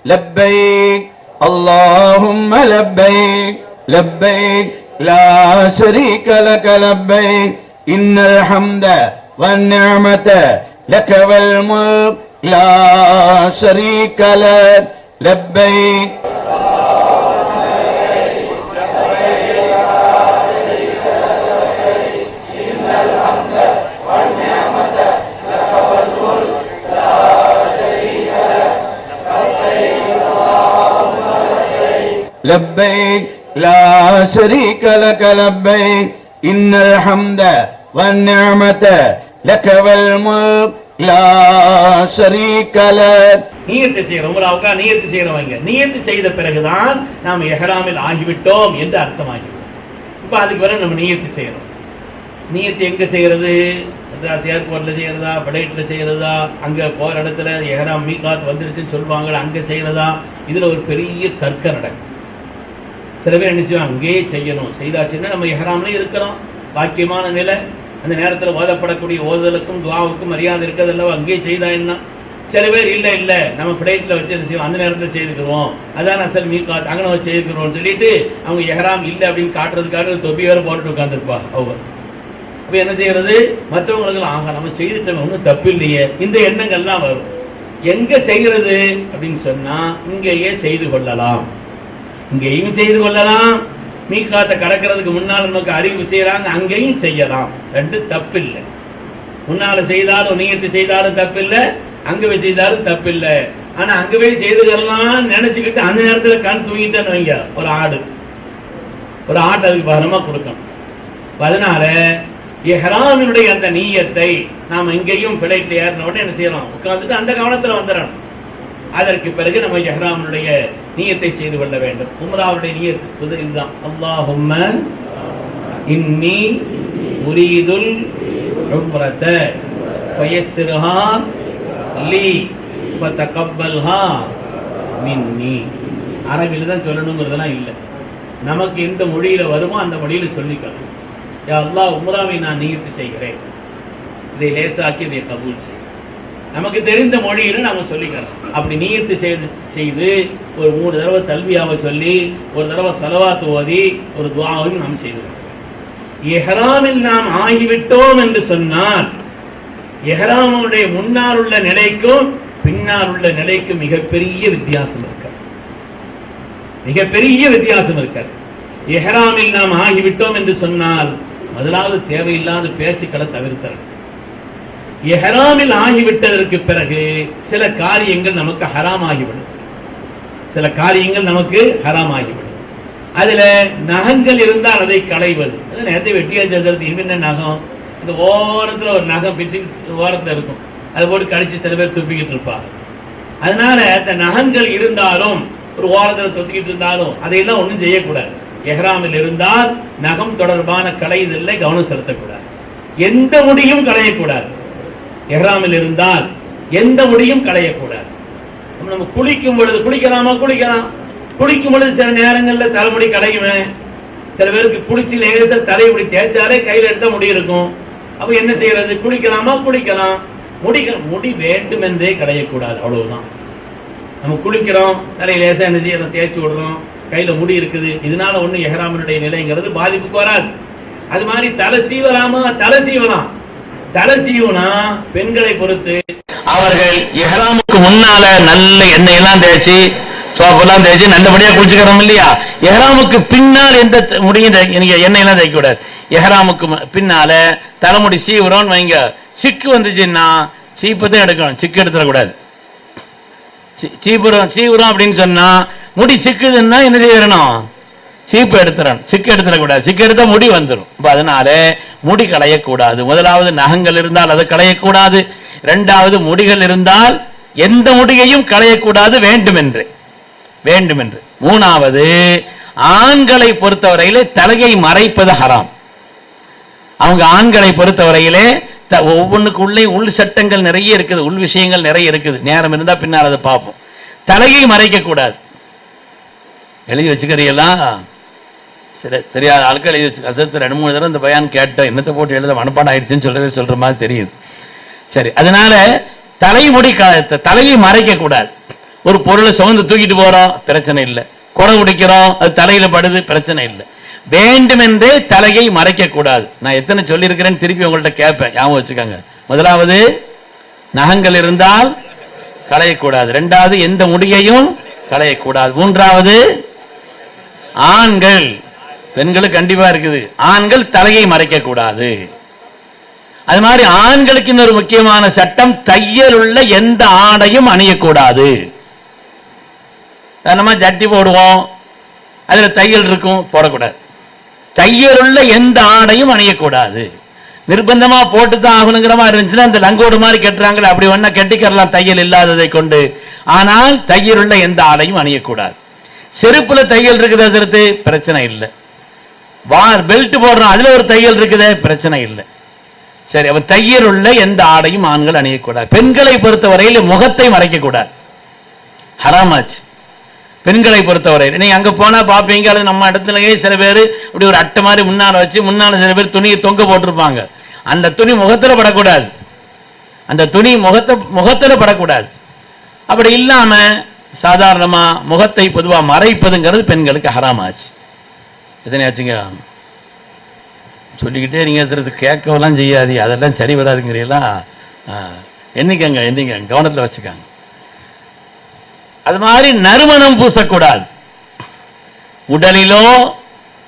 لبيك اللهم لبيك لبيك لا شريك لك لبيك إن الحمد والنعمة لك والملك لا شريك لك لبيك لبيك لا شريك لك لبيك إن الحمد والنعمة لك والملك لا شريك لك. நியத்து செய்யறோம், உம்ராவுக்கா நியத்து செய்யறவங்க நியத்து செய்த பிறகுதான் நாம் இஹ்ராமில் ஆகிவிட்டோம் என்று அர்த்தமாகிறது. இப்ப அதுக்கு வரை நம்ம நியத்து செய்யறோம். நியத்து எங்க செய்யறது? மദ്രാஸ் ஏர்போர்ட்ல செய்யறதா, ஃப்ளைட்ல செய்யறதா, அங்க போற இடத்துல இஹ்ராம் மீகாத் வந்துருச்சுன்னு சொல்லுவாங்க, அங்க செய்யறதா? இதுல ஒரு பெரிய தர்க்கம் நடக்கும். சில பேர் என்ன செய்வோம், அங்கேயே செய்யணும், செய்தாச்சுன்னா நம்ம இஹ்ராம்ல இருக்கிறோம், பாக்கியமான நிலை, அந்த நேரத்தில் ஓதப்படக்கூடிய ஓதுதலுக்கும் துவாவுக்கும் மரியாதை இருக்கிறது அல்லவா, அங்கேயே செய்தா என்ன? சில பேர் இல்ல இல்ல நம்ம பிளேட்ல வச்சு என்ன செய்வோம், அந்த நேரத்தில் செய்துக்கிறோம், அதான் அசல் மீகாத், அங்கே நம்ம செய்துக்கிறோம் சொல்லிட்டு அவங்க இஹ்ராம் இல்லை அப்படின்னு காட்டுறதுக்காக தொப்பி வேற போட்டுட்டு உட்காந்துருப்பா அவங்க. அப்ப என்ன செய்யறது? மற்றவங்களுக்கு ஆக நம்ம செய்துட்டோம், ஒன்றும் தப்பு இல்லையே, இந்த எண்ணங்கள்லாம் வரும். எங்க செய்கிறது அப்படின்னு சொன்னா இங்கேயே செய்து கொள்ளலாம், இங்கேயும் செய்து கொள்ளலாம். மீகாத்தை கடக்கிறதுக்கு முன்னால் நமக்கு அறிவு செய்யறாங்க, அங்கேயும் செய்யலாம், ரெண்டு தப்பு இல்லை. முன்னால செய்தாலும் நியத்து செய்தாலும் தப்பில்லை, அங்கவே செய்தாலும் தப்பில்லை. ஆனா அங்கவே செய்துக்கலாம் நினைச்சுக்கிட்டு அந்த நேரத்துல கண் தூங்கிட்டேன்னு வைங்க, ஒரு ஆடு அதுக்கு பகரமா கொடுக்கணும். அதனால இஹ்ராமினுடைய அந்த நீயத்தை நாம் இங்கேயும் பிளைட்ல ஏறின உடனே என்ன செய்யலாம், உட்கார்ந்துட்டு அந்த கவனத்துல வந்துடணும். அதற்கு பிறகு நம்ம இஹ்ராமுடைய நியத்தை செய்து கொள்ள வேண்டும். உம்ராவுடைய நியத்து இதுதான், அல்லாஹும்ம இன்னி உரீதுல் உம்ரத ஃபயஸ்ஸிர்ஹா லீ ஃபதகப்பல்ஹா மின்னி. அரபில தான் சொல்லணுங்கிறதெல்லாம் இல்லை, நமக்கு எந்த மொழியில வருமோ அந்த மொழியில சொல்லிக்கலாம். யா அல்லாஹ், உம்ராவை நான் நியத்து செய்கிறேன், இதை லேசாக்கி இதை கபூல் செய். நமக்கு தெரிந்த மொழியில நாம சொல்லிக்கலாம். அப்படி நியத்து செய்து ஒரு 3 தடவை தல்பியாவை சொல்லி, ஒரு தடவை ஸலவாத் ஓதி, ஒரு துஆவையும் நாம் செய்துள்ளோம். இஹ்ராமில் நாம் ஆகிவிட்டோம் என்று சொன்னால் இஹ்ராமுடைய முன்னால் உள்ள நிலைக்கும் பின்னால் உள்ள நிலைக்கும் மிகப்பெரிய வித்தியாசம் இருக்கிறது, மிகப்பெரிய வித்தியாசம் இருக்கிறது. இஹ்ராமில் நாம் ஆகிவிட்டோம் என்று சொன்னால் முதலாவது தேவையில்லாத பேச்சுக்களை தவிர்த்தல். இஹ்ராமில் ஆகிவிட்டதற்கு பிறகு சில காரியங்கள் நமக்கு ஹராம் ஆகிவிடும், சில காரியங்கள் நமக்கு ஹராம் ஆகிவிடும். அதுல நகங்கள் இருந்தால் அதை களைவது. நேரத்தை வெட்டியா செல்றது என்ன நகம், இந்த ஓரத்துல ஒரு நகம் பிச்சு ஓரத்துல இருக்கும், அதை போட்டு கடிச்சு சில பேர் துப்பிக்கிட்டு இருப்பாங்க. அதனால அந்த நகங்கள் இருந்தாலும் ஒரு ஓரத்துல தொத்திக்கிட்டு இருந்தாலும் அதையெல்லாம் ஒன்றும் செய்யக்கூடாது. இஹ்ராமில் இருந்தால் நகம் தொடர்பான களைதல்ல கவனம் செலுத்தக்கூடாது, எந்த முடியும் களையக்கூடாது. இஹ்ராமில் இருந்தால் எந்த முடியும் களையக்கூடாது. நம்ம குளிக்கும் பொழுது குளிக்கலாமா? குளிக்கலாம். குளிக்கும் பொழுது சில நேரங்கள்ல தலைமுடி களையுமே, சில பேருக்கு குளிச்சு லேசா தலைமுடி தேய்ச்சாலே கையில எடுத்த முடி இருக்கும். அப்ப என்ன செய்யறது? குளிக்கலாமா? குளிக்கலாம். முடி வேண்டும் என்றே களையக்கூடாது, அவ்வளவுதான். நம்ம குளிக்கிறோம், தலையை லேசா என்ன செய்யறோம், தேய்ச்சி விடுறோம், கையில முடி இருக்குது, இதனால ஒண்ணு இஹ்ராமினுடைய நிலைங்கிறது பாதிப்புக்கு வராது. அது மாதிரி தலை சீவலாமா? தலை சீவலாம். தலை சீவனா பெண்களை பொறுத்து அவர்கள் இஹ்ராமுக்கு முன்னால நல்ல எண்ணெய் எல்லாம் தேய்ச்சி சோப்பெல்லாம் தேய்ச்சி நல்லபடியா குளிச்சுக்கிறோம் இல்லையா? இஹ்ராமுக்கு பின்னால் எந்த முடியும் எண்ணெய் எல்லாம் தேய்க்க கூடாது. இஹ்ராமுக்கு பின்னால தலைமுடி சீவுறோம்னு வைங்க, சிக்கு வந்துச்சுன்னா சீப்பத்தையும் எடுக்கணும், சிக்கு எடுத்துடக்கூடாது. சீவுறோம் அப்படின்னு சொன்னா முடி சிக்குதுன்னா என்ன செய்யணும்? சீப்பு எடுத்துறணும், சிக்கு எடுத்துடக்கூடாது. சிக்கு எடுத்தா முடி வந்துடும். அதனால முடி களையக்கூடாது. முதலாவது நகங்கள் இருந்தால் அதை களையக்கூடாது. இரண்டாவது முடிகள் இருந்தால் எந்த முடியையும் களையக்கூடாது, வேண்டுமென்று. மூணாவது, ஆண்களை பொறுத்தவரையிலே தலையை மறைப்பது ஹராம். அவங்க ஆண்களை பொறுத்தவரையிலே ஒவ்வொன்றுக்குள்ளே உள் சட்டங்கள் நிறைய இருக்குது, உள் விஷயங்கள் நிறைய இருக்குது. நேரம் இருந்தா பின்னால் அதை பார்ப்போம். தலையை மறைக்க கூடாது. எழுதி வச்சுக்கிறீங்களா? சரி, தெரியாத ஆட்கள் எழுதி வச்சு அசத்து 2-3 தடவை இந்த பயான் கேட்டேன், என்னத்தை போட்டு எழுத மனப்பாடம் ஆயிடுச்சுன்னு சொல்ற மாதிரி தெரியுது. சரி, அதனால தலையை மறைக்க கூடாது. ஒரு பொருளை சுமந்து தூக்கிட்டு போறோம், பிரச்சனை இல்லை. குடம் குடிக்கிறோம், அது தலையில படுது, பிரச்சனை இல்லை. வேண்டுமென்றே தலையை மறைக்க கூடாது. நான் எத்தனை சொல்லியிருக்கிறேன்னு திருப்பி உங்கள்ட்ட கேட்பேன், ஞாபகம் வச்சுக்கோங்க. முதலாவது, நகங்கள் இருந்தால் களையக்கூடாது. இரண்டாவது, எந்த முடியையும் களையக்கூடாது. மூன்றாவது, ஆண்கள், பெண்களுக்கு கண்டிப்பா இருக்குது, ஆண்கள் தலையை மறைக்க கூடாது. அது மாதிரி ஆண்களுக்கு இன்னொரு முக்கியமான சட்டம், தையல் உள்ள எந்த ஆடையும் அணியக்கூடாது. நம்ம ஜட்டி போடுவோம், அதுல தையல் இருக்கும், போடக்கூடாது. தையல் உள்ள எந்த ஆடையும் அணியக்கூடாது. நிர்பந்தமா போட்டுதான் ஆகணுங்கிற மாதிரி இருந்துச்சுன்னா அந்த லங்கோடு மாதிரி கட்டுறாங்களே, அப்படி வேணா கட்டிக்கிறலாம் தையல் இல்லாததை கொண்டு. ஆனால் தையல் உள்ள எந்த ஆடையும் அணியக்கூடாது. செருப்புல தையல் இருக்குது, அதற்கு பிரச்சனை இல்லை. பெல்ட் போடுறோம், அதுல ஒரு தையல் இருக்குது, பிரச்சனை இல்லை. சரி, அப்ப தையல் உள்ள எந்த ஆடையும் ஆண்கள் அணியக்கூடாது. பெண்களை பொறுத்தவரையில் முகத்தை மறைக்க கூடாது, ஹராமாச்சு. பெண்களை பொறுத்தவரையில் நீங்க அங்க போனா பாப்பீங்க, அது நம்ம இடத்துலயே சில பேர் இப்படி ஒரு அட்டை மாதிரி முன்னால வச்சு, முன்னால சில பேர் துணியை தொங்க போட்டிருப்பாங்க. அந்த துணி முகத்துல படக்கூடாது, அந்த துணி முகத்துல படக்கூடாது. அப்படி இல்லாம சாதாரணமா முகத்தை பொதுவா மறைப்பதுங்கிறது பெண்களுக்கு ஹராமாச்சு. எத்தனை ஆச்சுங்க? சொல்லிக்கிட்டே நீங்க சிறது கேட்கவெல்லாம் செய்யாது, அதெல்லாம் சரி வராதுங்கிறீங்களா? என்னைக்கங்க கவனத்தில் வச்சுக்காங்க. அது மாதிரி நறுமணம் பூசக்கூடாது, உடலிலோ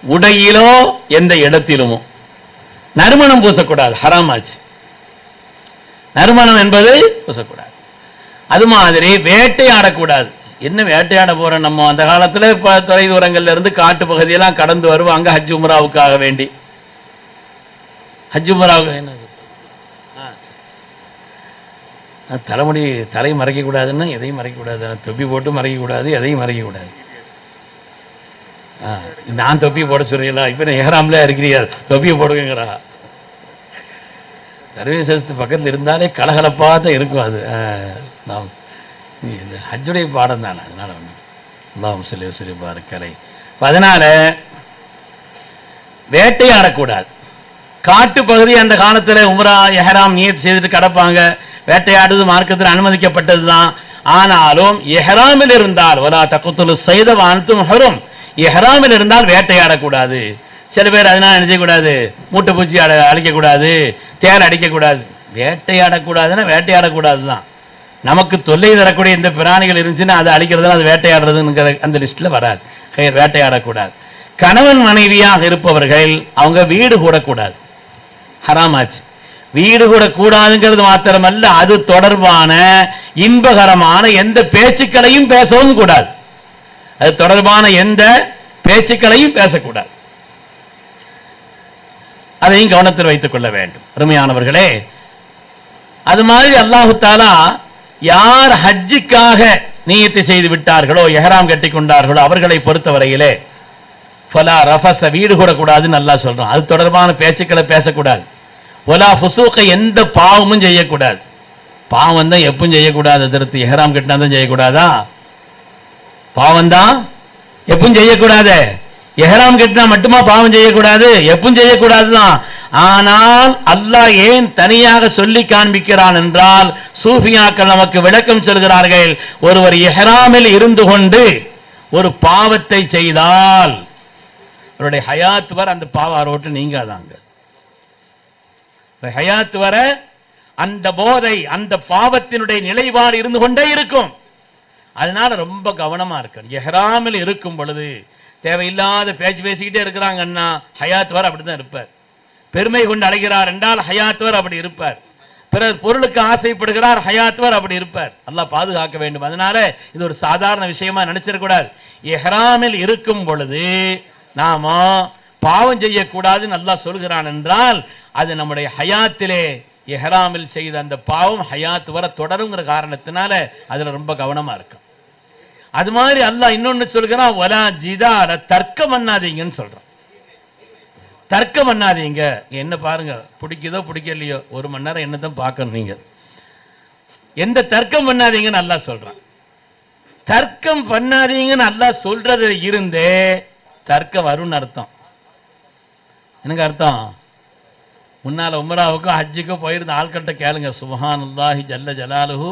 உடையிலோ எந்த இடத்திலுமோ நறுமணம் பூசக்கூடாது, ஹராமாச்சு. நறுமணம் என்பது பூசக்கூடாது. அது மாதிரி வேட்டையாடக்கூடாது. என்ன வேட்டையாட போறோம் நம்ம? அந்த காலத்துல தொலை தூரங்கள்ல இருந்து காட்டு பகுதியெல்லாம் கடந்து வருவாங்க ஹஜ் உம்ராவுக்காக வேண்டி. ஹஜ் உம்ராவுக்கு என்ன தலைமுடி, தலை மறைக்க கூடாதுன்னா எதையும் மறைக்க கூடாது, தொப்பி போட்டு மறைக்க கூடாது, எதையும் மறைக்க கூடாது. நான் தொப்பி போட சொல்றீங்களா? இப்ப நான் ஏறாமலே இருக்கிறீங்க, தொப்பியை போடுங்கிறா. சர்வீசத்து பக்கத்தில் இருந்தாலே கலகலப்பா தான் இருக்கும். அது நாம் ஹஜ்ஜுடைய பாடம் தானே, அதனால ஒன்றும் சொல்லி பாருக்கலை. அதனால வேட்டையாடக்கூடாது. காட்டு பகுதி அந்த காலத்தில் உம்ரா எஹராம் நியத் செய்துட்டு கிடப்பாங்க. வேட்டையாடுவது மார்க்கத்தில் அனுமதிக்கப்பட்டது தான். ஆனாலும் எஹராமில் இருந்தால் வலா தக்குத்துலு ஸைத வ அன்தும் ஹுரும், எஹராமில் இருந்தால் வேட்டையாடக்கூடாது. சில பேர் அதனால என்ன செய்யக்கூடாது, மூட்டை பூச்சி அடிக்கக்கூடாது, தேல் அடிக்கக்கூடாது. வேட்டையாடக்கூடாதுன்னா வேட்டையாடக்கூடாது தான். நமக்கு தொல்லை தரக்கூடிய இந்த பிராணிகள் இருந்துச்சுன்னா அதை அழிக்கிறதுனா அது வேட்டையாடுறதுங்கிற அந்த லிஸ்ட்ல வராது. வேட்டையாடக்கூடாது. கணவன் மனைவியாக இருப்பவர்கள் அவங்க வீடு கூடக்கூடாது, ஹராமாச்சு. வீடு கூட கூடாதுங்கிறது மாத்திரமல்ல, அது தொடர்பான இன்பகரமான எந்த பேச்சுக்களையும் பேசவும் கூடாது. அது தொடர்பான எந்த பேச்சுக்களையும் பேசக்கூடாது. அதையும் கவனத்தில் வைத்துக் கொள்ள வேண்டும் அருமையானவர்களே. அது மாதிரி அல்லாஹு தஆலா யார் ஹஜ்ஜுக்காக நியத்து செய்து விட்டார்களோ, எஹராம் கட்டி கொண்டார்களோ அவர்களை பொறுத்தவரையிலே ஃபலா ரஃபஸ, வீடு கூட கூடாதுன்னு அல்லாஹ் சொல்றான். அது தொடர்பான பேச்சுக்களை பேசக்கூடாது. வலா ஃபுசூக, எந்த பாவமும் செய்யக்கூடாது. பாவம் தான் எப்பவும் செய்யக்கூடாது. அதற்கு எஹராம் கட்டினா தான் செய்யக்கூடாதா? பாவம் தான் எப்பவும் செய்யக்கூடாது. எஹராம் கட்டினா மட்டுமா பாவம் செய்யக்கூடாது? எப்பவும் செய்யக்கூடாதுதான். ஆனால் அல்லாஹ் ஏன் தனியாக சொல்லி காண்பிக்கிறான் என்றால், சூஃபியாக்கள் நமக்கு விளக்கம் சொல்கிறார்கள். ஒருவர் எஹராமில் இருந்து கொண்டு ஒரு பாவத்தை செய்தால் அவருடைய ஹயாத் வர அந்த பாவம் அவரோட்டு நீங்காதாங்க. ஹயாத் வர அந்த போதை, அந்த பாவத்தினுடைய நிலைப்பாடு இருந்து கொண்டே இருக்கும். அதனால ரொம்ப கவனமா இருக்கணும். எஹராமில் இருக்கும் பொழுது தேவையில்லாத பேச்சு பேசிக்கிட்டே இருக்கிறாங்கன்னா ஹயாத் வர அப்படிதான் இருப்பார். பெருமை கொண்டு அழைக்கிறார் என்றால் ஹயாத் வர அப்படி இருப்பார். பிறர் பொருளுக்கு ஆசைப்படுகிறார், ஹயாத் வர அப்படி இருப்பார். அல்லாஹ் பாதுகாக்க வேண்டும். அதனால இது ஒரு சாதாரண விஷயமா நினைச்சிடக்கூடாது. எஹராமில் இருக்கும் பொழுது நாம பாவம் செய்யக்கூடாதுன்னு அல்லாஹ் சொல்கிறான் என்றால் அது நம்முடைய ஹயாத்திலே எஹராமில் செய்த அந்த பாவம் ஹயாத் வர தொடருங்கிற காரணத்தினால அதுல ரொம்ப கவனமா இருக்கும். அது மாதிரி அல்லாஹ் இன்னொன்னு சொல்கிறான், வலா ஜிதால, தர்க்கம் பண்ணாதீங்கன்னு சொல்றான். தர்க்கம் பண்ணாதீங்க. என்ன பாருங்க, பிடிக்குதோ பிடிக்கலையோ 1 மணி நேரம் என்னதான் பார்க்கணும். நீங்க எந்த தர்க்கம் பண்ணாதீங்கன்னு அல்லாஹ் சொல்றான். தர்க்கம் பண்ணாதீங்கன்னு அல்லாஹ் சொல்றது இருந்தே தர்க்கம் வரும்னு அர்த்தம். எனக்கு அர்த்தம், முன்னால உம்ராவுக்கும் ஹஜ்ஜுக்கும் போயிருந்த ஆட்கள்கிட்ட கேளுங்க. சுப்ஹானல்லாஹி ஜல்ல ஜலாலுஹு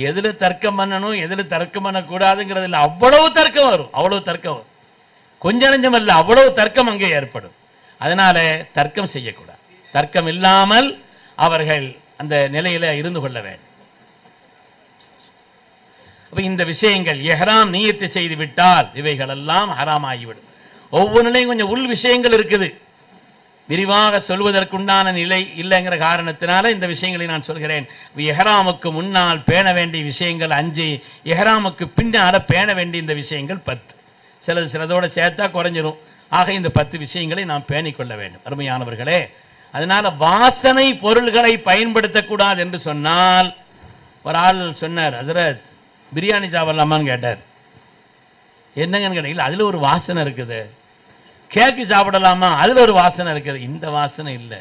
எதுல தர்க்கம் பண்ணணும் எதுல தர்க்கம் பண்ணக்கூடாதுங்கிறதுல அவ்வளவு தர்க்கம் வரும், அவ்வளவு தர்க்கம் வரும். கொஞ்சம் நஞ்சம் அல்ல, அவ்வளவு தர்க்கம் அங்கே ஏற்படும். அதனால தர்க்கம் செய்யக்கூடாது. தர்க்கம் இல்லாமல் அவர்கள் அந்த நிலையில இருந்து கொள்ள வேண்டும். இந்த விஷயங்கள் இஹ்ராம் நியத்து செய்து விட்டால் இவைகள் எல்லாம் ஹராம் ஆகிவிடும். ஒவ்வொன்றிலையும் கொஞ்சம் உள் விஷயங்கள் இருக்குது, விரிவாக சொல்வதற்குண்டான நிலை இல்லைங்கிற காரணத்தினால இந்த விஷயங்களை நான் சொல்கிறேன். இஹ்ராமுக்கு முன்னால் பேண வேண்டிய விஷயங்கள் 5, இஹ்ராமுக்கு பின்னால பேண வேண்டிய இந்த விஷயங்கள் 10. சிலதோட சேர்த்தா குறைஞ்சிரும். ஆக இந்த 10 விஷயங்களை நாம் பேணிக்கொள்ள வேண்டும் அருமையானவர்களே. அதனால வாசனை பொருள்களை பயன்படுத்தக்கூடாது என்று சொன்னால், ஒரு ஆள் சொன்னார், ஹசரத் பிரியாணி சாப்பிடலாமான்னு கேட்டார். என்னங்கன்னு கேட்டீங்களா, அதுல ஒரு வாசனை இருக்குது. கேக்கு சாப்பிடலாமா, அதுல ஒரு வாசனை இருக்குது. இந்த வாசனை இல்லை.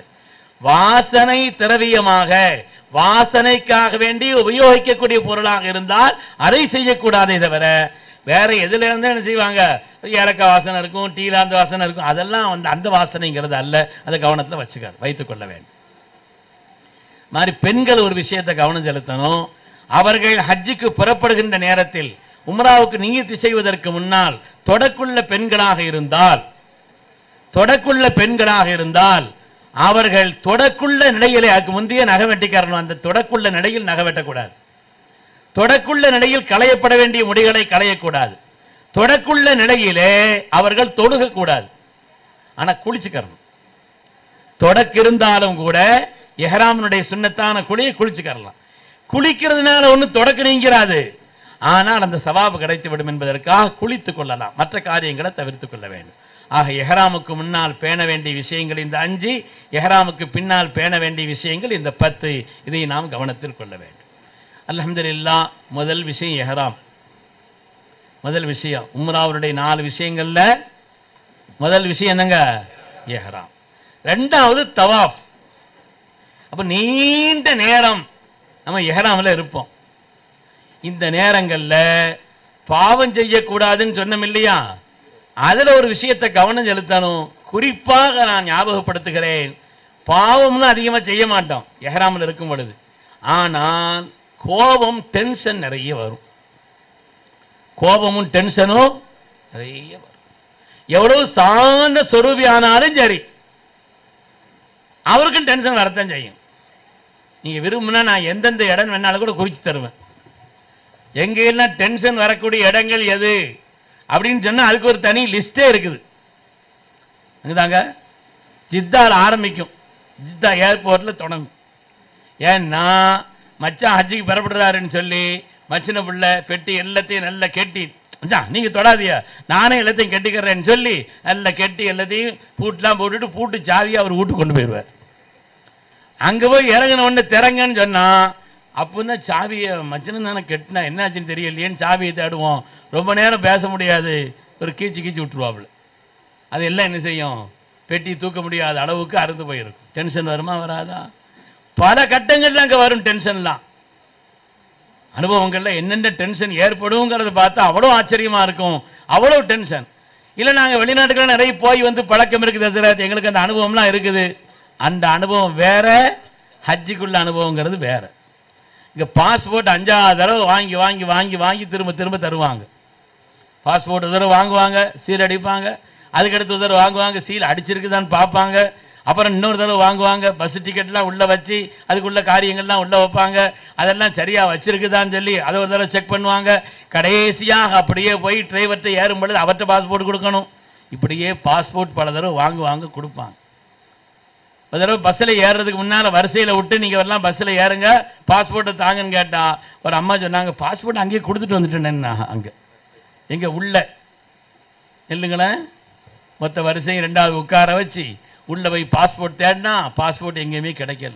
வாசனை திரவியமாக வாசனைக்காக வேண்டி உபயோகிக்கக்கூடிய பொருளாக இருந்தால் அதை செய்யக்கூடாதே தவிர வேற எதுல இருந்து என்ன செய்வாங்க, ஏலக்காய் வாசனை இருக்கும், டீலாந்த வாசனை இருக்கும், அதெல்லாம் அந்த வாசனைங்கிறது அல்ல. அதை கவனத்தில் வைத்துக் கொள்ள வேண்டும். மாதிரி பெண்கள் ஒரு விஷயத்தை கவனம் செலுத்தணும். அவர்கள் ஹஜ்ஜுக்கு புறப்படுகின்ற நேரத்தில் உம்ராவுக்கு நியத்து செய்வதற்கு முன்னால் தொடக்குள்ள பெண்களாக இருந்தால் அவர்கள் தொடக்குள்ள நிலையிலே முந்தைய நகை வெட்டிக்காரணும். அந்த தொடக்குள்ள நிலையில் நகை வெட்டக்கூடாது. தொடக்குள்ள நிலையில் களையப்பட வேண்டிய முடிகளை களையக்கூடாது. தொடக்குள்ள நிலையிலே அவர்கள் தொழுகக்கூடாது. ஆனா குளிச்சுக்கறணும். தொடக்கு இருந்தாலும் கூட இஹ்ராமினுடைய சுன்னத்தான குளியை குளிச்சுக்கறலாம். குளிக்கிறதுனால ஒன்றும் தொடக்கு நீங்கிறாது, ஆனால் அந்த சவாபு கிடைத்து விடும் என்பதற்காக குளித்துக் கொள்ளலாம். மற்ற காரியங்களை தவிர்த்துக் கொள்ள வேண்டும். ஆக இஹ்ராமுக்கு முன்னால் பேண வேண்டிய விஷயங்கள் இந்த 5, இஹ்ராமுக்கு பின்னால் பேண வேண்டிய விஷயங்கள் இந்த 10. இதை நாம் கவனத்தில் கொள்ள வேண்டும். அல்ஹம்துலில்லாஹ். முதல் விஷயம் இஹ்ராம். முதல் விஷயம் உம்ராவுடைய 4 விஷயங்கள்ல முதல் விஷயம் என்னங்க, இஹ்ராம். இரண்டாவது தவாஃப். அப்ப நீண்ட நேரம் நம்ம இஹ்ராம்ல இருப்போம். இந்த நேரங்கள்ல பாவம் செய்யக்கூடாதுன்னு சொன்னோம் இல்லையா, அதுல ஒரு விஷயத்தை கவனம் செலுத்தணும். குறிப்பாக நான் ஞாபகப்படுத்துகிறேன், பாவம்னு அதிகமா செய்ய மாட்டோம் இஹ்ராம்ல இருக்கும் பொழுது. ஆனால் கோபம், டென்ஷன் நிறைய வரும். கோபமும் டென்ஷனும் நிறைய வரும். எவ்வளவு சாந்த சொரூபி ஆனாலும் சரி, அவருக்கும் டென்ஷன் வரத்தான் செய்யும். நீங்க விரும்புனா நான் எந்தெந்த இடம் வேணாலும் கூட குறிச்சு தருவேன். எங்க எல்லாம் டென்ஷன் வரக்கூடிய இடங்கள் எது அப்படின்னு சொன்னா அதுக்கு ஒரு தனி லிஸ்டே இருக்குது. அங்கதாங்க ஜித்தால ஆரம்பிக்கும், ஜித்தா ஏர்போர்ட்ல தொடங்கும். ஏன்னா மச்சான் ஹஜ்ஜிக்கு பெறப்படுறாருன்னு சொல்லி மச்சின பிள்ளை பெட்டி எல்லாத்தையும் நல்லா கெட்டி, நீங்க தொடாதியா நானே எல்லாத்தையும் கெட்டிக்கிறேன்னு சொல்லி நல்லா கெட்டி எல்லாத்தையும் பூட்டெல்லாம் போட்டுட்டு பூட்டு சாவியை அவர் வீட்டுக்கு கொண்டு போயிடுவார். அங்க போய் இறங்கின உடனே திறங்கன்னு சொன்னா, அப்பதான் சாவியை மச்சினம் தானே கெட்டினா என்னாச்சுன்னு தெரியலையேன்னு சாவியை தேடுவோம். ரொம்ப நேரம் பேச முடியாது, ஒரு கீச்சு விட்டுருவாப்புல. அது எல்லாம் என்ன செய்யும், பெட்டி தூக்க முடியாத அளவுக்கு அறுந்து போயிருக்கும். டென்ஷன் வருமா வராதா? பல கட்டங்கள்ல அங்க வரும் டென்ஷன்லாம். அனுபவங்கள்ல என்னென்ன டென்ஷன் ஏற்படுங்கிறத பார்த்தா அவ்வளோ ஆச்சரியமா இருக்கும். அவ்வளோ டென்ஷன் இல்லை. நாங்கள் வெளிநாட்டுக்கு நிறைய போய் வந்து பழக்கம் இருக்குது ஹசரத், எங்களுக்கு அந்த அனுபவம்லாம் இருக்குது. அந்த அனுபவம் வேற, ஹஜ்ஜுக்குள்ள அனுபவங்கிறது வேற. இங்க பாஸ்போர்ட் 5ஆவது தடவை வாங்கி வாங்கி வாங்கி வாங்கி திரும்ப திரும்ப தருவாங்க. பாஸ்போர்ட் ஒரு தடவை வாங்குவாங்க, சீல் அடிப்பாங்க. அதுக்கடுத்து ஒரு தடவை வாங்குவாங்க, சீல் அடிச்சிருக்குதான்னு பார்ப்பாங்க. அப்புறம் இன்னொரு தடவை வாங்குவாங்க, பஸ் டிக்கெட்லாம் உள்ள வச்சு அதுக்குள்ள காரியங்கள்லாம் உள்ள வைப்பாங்க. அதெல்லாம் சரியா வச்சிருக்குதான்னு சொல்லி அதை ஒரு தடவை செக் பண்ணுவாங்க. கடைசியாக அப்படியே போய் டிரைவர்கிட்ட ஏறும் பொழுது அவர்கிட்ட பாஸ்போர்ட் கொடுக்கணும். இப்படியே பாஸ்போர்ட் பல தடவை வாங்குவாங்க, கொடுப்பாங்க. ஒரு தடவை பஸ்ஸில் ஏறுறதுக்கு முன்னால் வரிசையில் விட்டு நீங்கள் எல்லாம் பஸ்ஸில் ஏறுங்க, பாஸ்போர்ட்டை தாங்கன்னு கேட்டா ஒரு அம்மா சொன்னாங்க, பாஸ்போர்ட் அங்கேயே கொடுத்துட்டு வந்துட்டேன்னு. அங்கே எங்கே உள்ள இல்லைங்களேன், மொத்த வரிசையும் 2வது உட்கார வச்சு உள்ள போய் பாஸ்போர்ட் தேடினா பாஸ்போர்ட் எங்கேயுமே கிடைக்கல.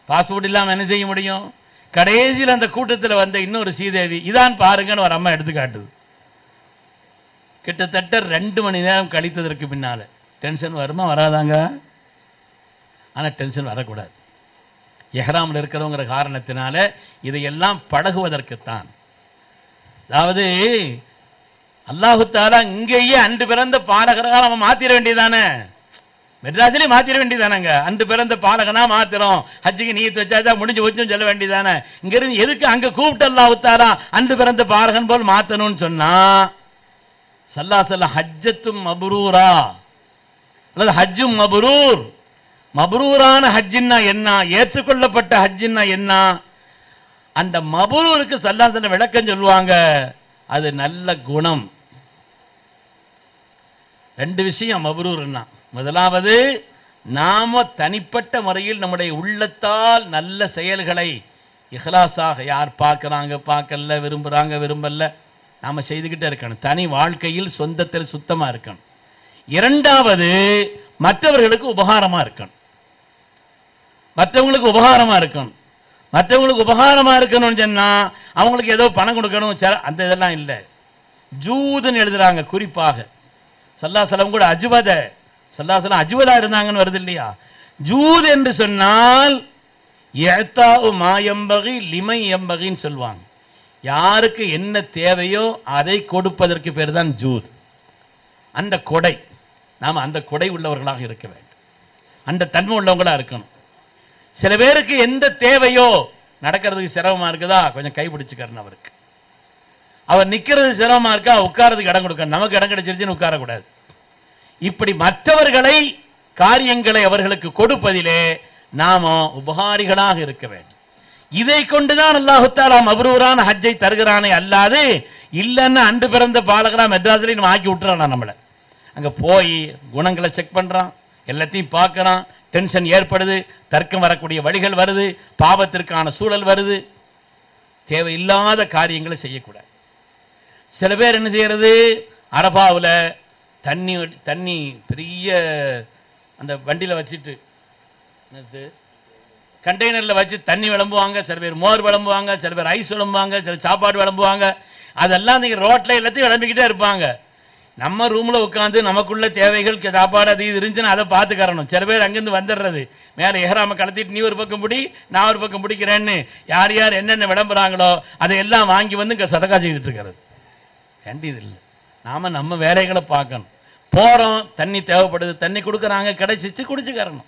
பாஸ்போர்ட் இல்லாமல் என்ன செய்ய முடியும்? கடைசியில் அந்த கூட்டத்தில் வந்த இன்னொரு சீதேவி இதான் பாருங்கன்னு ஒரு அம்மா எடுத்து காட்டுது. கிட்டத்தட்ட 2 மணி நேரம் கழித்ததற்கு பின்னால டென்ஷன் வருமா வராதாங்க? ஆனால் டென்ஷன் வரக்கூடாது. இஹ்ராமில் இருக்கிறவங்கிற காரணத்தினால இதையெல்லாம் பழகுவதற்குத்தான். அதாவது அல்லாஹு தஆலா இங்கேயே அன்று பிறந்த பாலகராக நம்ம மாத்திர வேண்டியதானே. மெட்ராஸ்லயே மாத்திர வேண்டியதானங்க. அன்று பிறந்த பாலகனா மாத்திரம், ஹஜ்ஜுக்கு நீயத்து வச்சாச்சா முடிஞ்சு வச்சும் சொல்ல வேண்டியதானே. இங்க இருந்து எதுக்கு அங்க கூப்பிட்டு அல்லாஹ் உத்தாரா அன்று பிறந்த பாலகன் போல் மாத்தணும்னு சொன்னா, ஸல்லல்லாஹு அலைஹி வஸல்லம் ஹஜ்ஜத்தும் மப்ரூரா அல்லது ஹஜ்ஜும் மப்ரூர், மப்ரூரான ஹஜ்ஜின்னா என்ன, ஏற்றுக்கொள்ளப்பட்ட ஹஜ்ஜின்னா என்ன, அந்த மப்ரூருக்கு ஸல்லல்லாஹு அலைஹி வஸல்லம் விளக்கம் சொல்லுவாங்க. அது நல்ல குணம். ரெண்டு விஷயம் மப்ரூர்னா, முதலாவது நாம தனிப்பட்ட முறையில் நம்முடைய உள்ளத்தால் நல்ல செயல்களை இஹ்லாஸாக, யார் பார்க்கறாங்க பார்க்கல, விரும்புறாங்க விரும்பல, நாம செய்துகிட்டே இருக்கணும். தனி வாழ்க்கையில் சொந்தத்தில் சுத்தமா இருக்கணும். இரண்டாவது மற்றவர்களுக்கு உபகாரமா இருக்கணும். மற்றவங்களுக்கு உபகாரமா இருக்கணும். மற்றவங்களுக்கு உபகாரமா இருக்கணும்னு சொன்னா அவங்களுக்கு ஏதோ பணம் கொடுக்கணும் அந்த இதெல்லாம் இல்லை. ஜூதுன்னு எழுதுறாங்க. குறிப்பாக ஸல்லல்லாஹு அலைஹி வஸல்லம் கூட அஜ்வத, ஸல்லல்லாஹு அலைஹி வஸல்லம் அஜ்வதா இருந்தாங்கன்னு வருது இல்லையா. ஜூத் என்று சொன்னால் இஅதாஉ மா யம்பகி லிமை யம்பகின்னு சொல்லுவாங்க. யாருக்கு என்ன தேவையோ அதை கொடுப்பதற்கு பேர் தான் ஜூத். அந்த கொடை, நாம் அந்த கொடை உள்ளவர்களாக இருக்க வேண்டும். அந்த தன்மை உள்ளவங்களா இருக்கணும். சில பேருக்கு எந்த தேவையோ, நடக்கிறதுக்கு சிரமமா இருக்குதா கொஞ்சம் கைப்பிடிச்சுக்கறணும். அவருக்கு அவர் நிக்கிறது சிரமமா இருக்கா உட்கார்றதுக்கு இடம் கொடுக்கணும். நமக்கு இடம் கிடைச்சிருச்சுன்னு உட்காரக்கூடாது. இப்படி மற்றவர்களை, காரியங்களை அவர்களுக்கு கொடுப்பதிலே நாம உபகாரிகளாக இருக்க வேண்டும். இதை கொண்டுதான் அல்லாஹ் தஆலா மப்ரூரான ஹஜ்ஜை தருகிறானே, அல்லாது இல்லைன்னு அன்று பிறந்த பாலகரா மெட்ராஸ்ல நம்ம ஆக்கி விட்டுறான். நம்மளை அங்க போய் குணங்களை செக் பண்றான், எல்லாத்தையும் பார்க்கறான், டென்ஷன் ஏற்படுது, தர்க்கம் வரக்கூடிய வழிகள் வருது, பாவத்திற்கான சூழல் வருது. தேவையில்லாத காரியங்களை செய்யக்கூடாது. சில பேர் என்ன செய்யறது, அரபாவில் தண்ணி பெரிய அந்த வண்டியில் வச்சுட்டு கண்டெய்னரில் வச்சு தண்ணி விளம்புவாங்க. சில பேர் மோர் விளம்புவாங்க, சில பேர் ஐஸ் விளம்புவாங்க, சில சாப்பாடு விளம்புவாங்க. அதெல்லாம் நீங்கள் ரோட்டில் எல்லாத்தையும் விளம்பிக்கிட்டே இருப்பாங்க. நம்ம ரூமில் உட்காந்து நமக்குள்ள தேவைகள், சாப்பாடு அது இது இருந்துச்சுன்னா அதை பார்த்துக்கறணும். சில பேர் அங்கேருந்து வந்துடுறது, மேலே எஹ்ராம கலத்திட்டு நீ ஒரு பக்கம் பிடி நான் ஒரு பக்கம் பிடிக்கிறேன்னு யார் யார் என்னென்ன விளம்புறாங்களோ அதையெல்லாம் வாங்கி வந்து இங்கே சதக்கா செய்துட்டு இருக்கிறது வேண்டியது இல்லை. நாம் நம்ம வேலைகளை பார்க்கணும். போகிறோம், தண்ணி தேவைப்படுது, தண்ணி கொடுக்குறாங்க, கிடைச்சிச்சு குடிச்சுக்கறணும்.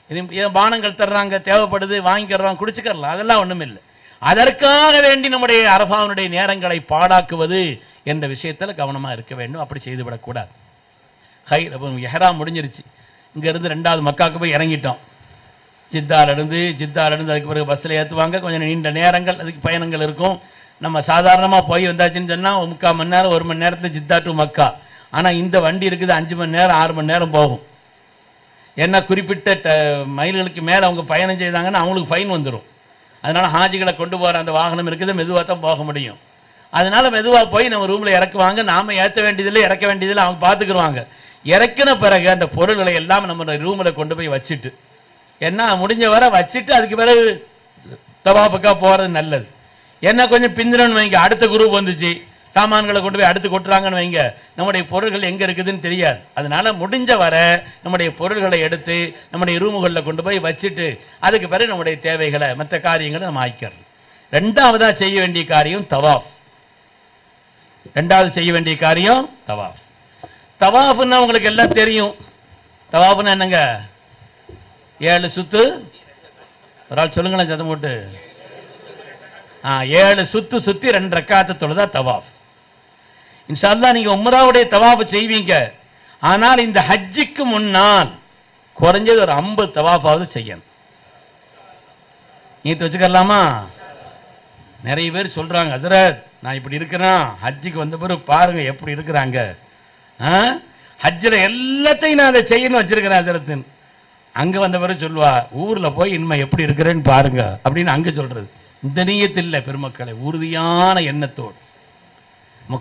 இது பானங்கள் தர்றாங்க, தேவைப்படுது, வாங்கிக்கிறோம், குடிச்சுக்கறலாம், அதெல்லாம் ஒன்றும் இல்லை. அதற்காக வேண்டி நம்முடைய அரஃபாவுடைய நேரங்களை பாழாக்குவது என்ற விஷயத்தில் கவனமாக இருக்க வேண்டும். அப்படி செய்துவிடக்கூடாது. எஹ்ராம் முடிஞ்சிருச்சு, இங்கேருந்து ரெண்டாவது மக்காவுக்கு போய் இறங்கிட்டோம். ஜித்தாலிருந்து அதுக்கு பிறகு பஸ்ஸில் ஏற்றுவாங்க. கொஞ்சம் நீண்ட நேரங்கள் அதுக்கு பயணங்கள் இருக்கும். நம்ம சாதாரணமாக போய் வந்தாச்சுன்னு சொன்னால் 3/4 மணி நேரம் 1 மணி நேரத்தில் ஜித்தா டு மக்கா. ஆனால் இந்த வண்டி இருக்குது 5 மணி நேரம் 6 மணி நேரம் போகும். ஏன்னா குறிப்பிட்ட மைல்களுக்கு மேலே அவங்க பயணம் செய்தாங்கன்னா அவங்களுக்கு ஃபைன் வந்துடும். அதனால் ஹாஜிகளை கொண்டு போகிற அந்த வாகனம் இருக்குது, மெதுவாக தான் போக முடியும். அதனால மெதுவாக போய் நம்ம ரூமில் இறக்குவாங்க. நாம் ஏற்ற வேண்டியதில்லை, இறக்க வேண்டியதில்லை, அவங்க பார்த்துக்குருவாங்க. இறக்கின பிறகு அந்த பொருள்களை எல்லாம் நம்ம ரூமில் கொண்டு போய் வச்சுட்டு, ஏன்னா முடிஞ்ச வரை வச்சுட்டு அதுக்கு பிறகு தவாஃபுக்காக போகிறது நல்லது. ஏன்னா கொஞ்சம் பிந்திரன்னு வைங்க, அடுத்த குரூப் வந்துச்சு, சாமான்களை கொண்டு போய் அடுத்து கொட்டுறாங்கன்னு வைங்க, நம்முடைய பொருள்கள் எங்கே இருக்குதுன்னு தெரியாது. அதனால முடிஞ்ச வரை நம்முடைய பொருள்களை எடுத்து நம்முடைய ரூமுகளில் கொண்டு போய் வச்சுட்டு அதுக்கு பிறகு நம்முடைய தேவைகளை மற்ற காரியங்களை நம்ம ஆய்க்கிறோம். ரெண்டாவதாக செய்ய வேண்டிய காரியம் தவாஃப். ரெண்டாவது செய்ய வேண்டிய காரியம் தவாஃப். தவாஃப்னா உங்களுக்கு எல்லாம் தெரியும். தவாஃப்னா என்னங்க? 7 சுத்து. ஒரு ஆள் சொல்லுங்களேன் சத்தம் போட்டு. 7 சுத்து சுத்தி 2 ரக்காத்து தொழுதா தவாஃப். இன்ஷா அல்லாஹ் நீங்க உம்ராவுடைய தவாஃப் செய்வீங்க. ஆனால் இந்த ஹஜ்ஜுக்கு முன்னால் குறைஞ்சது ஒரு 50 தவாஃபாவது செய்யணும். நீத்து வச்சுக்கலாமா? நிறைய பேர் சொல்றாங்க, ஹஜ்ரத் நான் இப்படி இருக்கிறேன், ஹஜ்ஜுக்கு வந்த பிறகு பாருங்க எப்படி இருக்கிறாங்க, ஹஜ்ஜில் எல்லாத்தையும் நான் அதை செய்யணும் வச்சிருக்கிறேன் ஹஜ்ரத்துன்னு. அங்க வந்த பிறகு சொல்லுவா, ஊர்ல போய் இனிமே எப்படி இருக்கிறேன்னு பாருங்க அப்படின்னு அங்க சொல்றது. இந்த நீயத்தில் இல்லை பெருமக்களை, உறுதியான எண்ணத்தோடு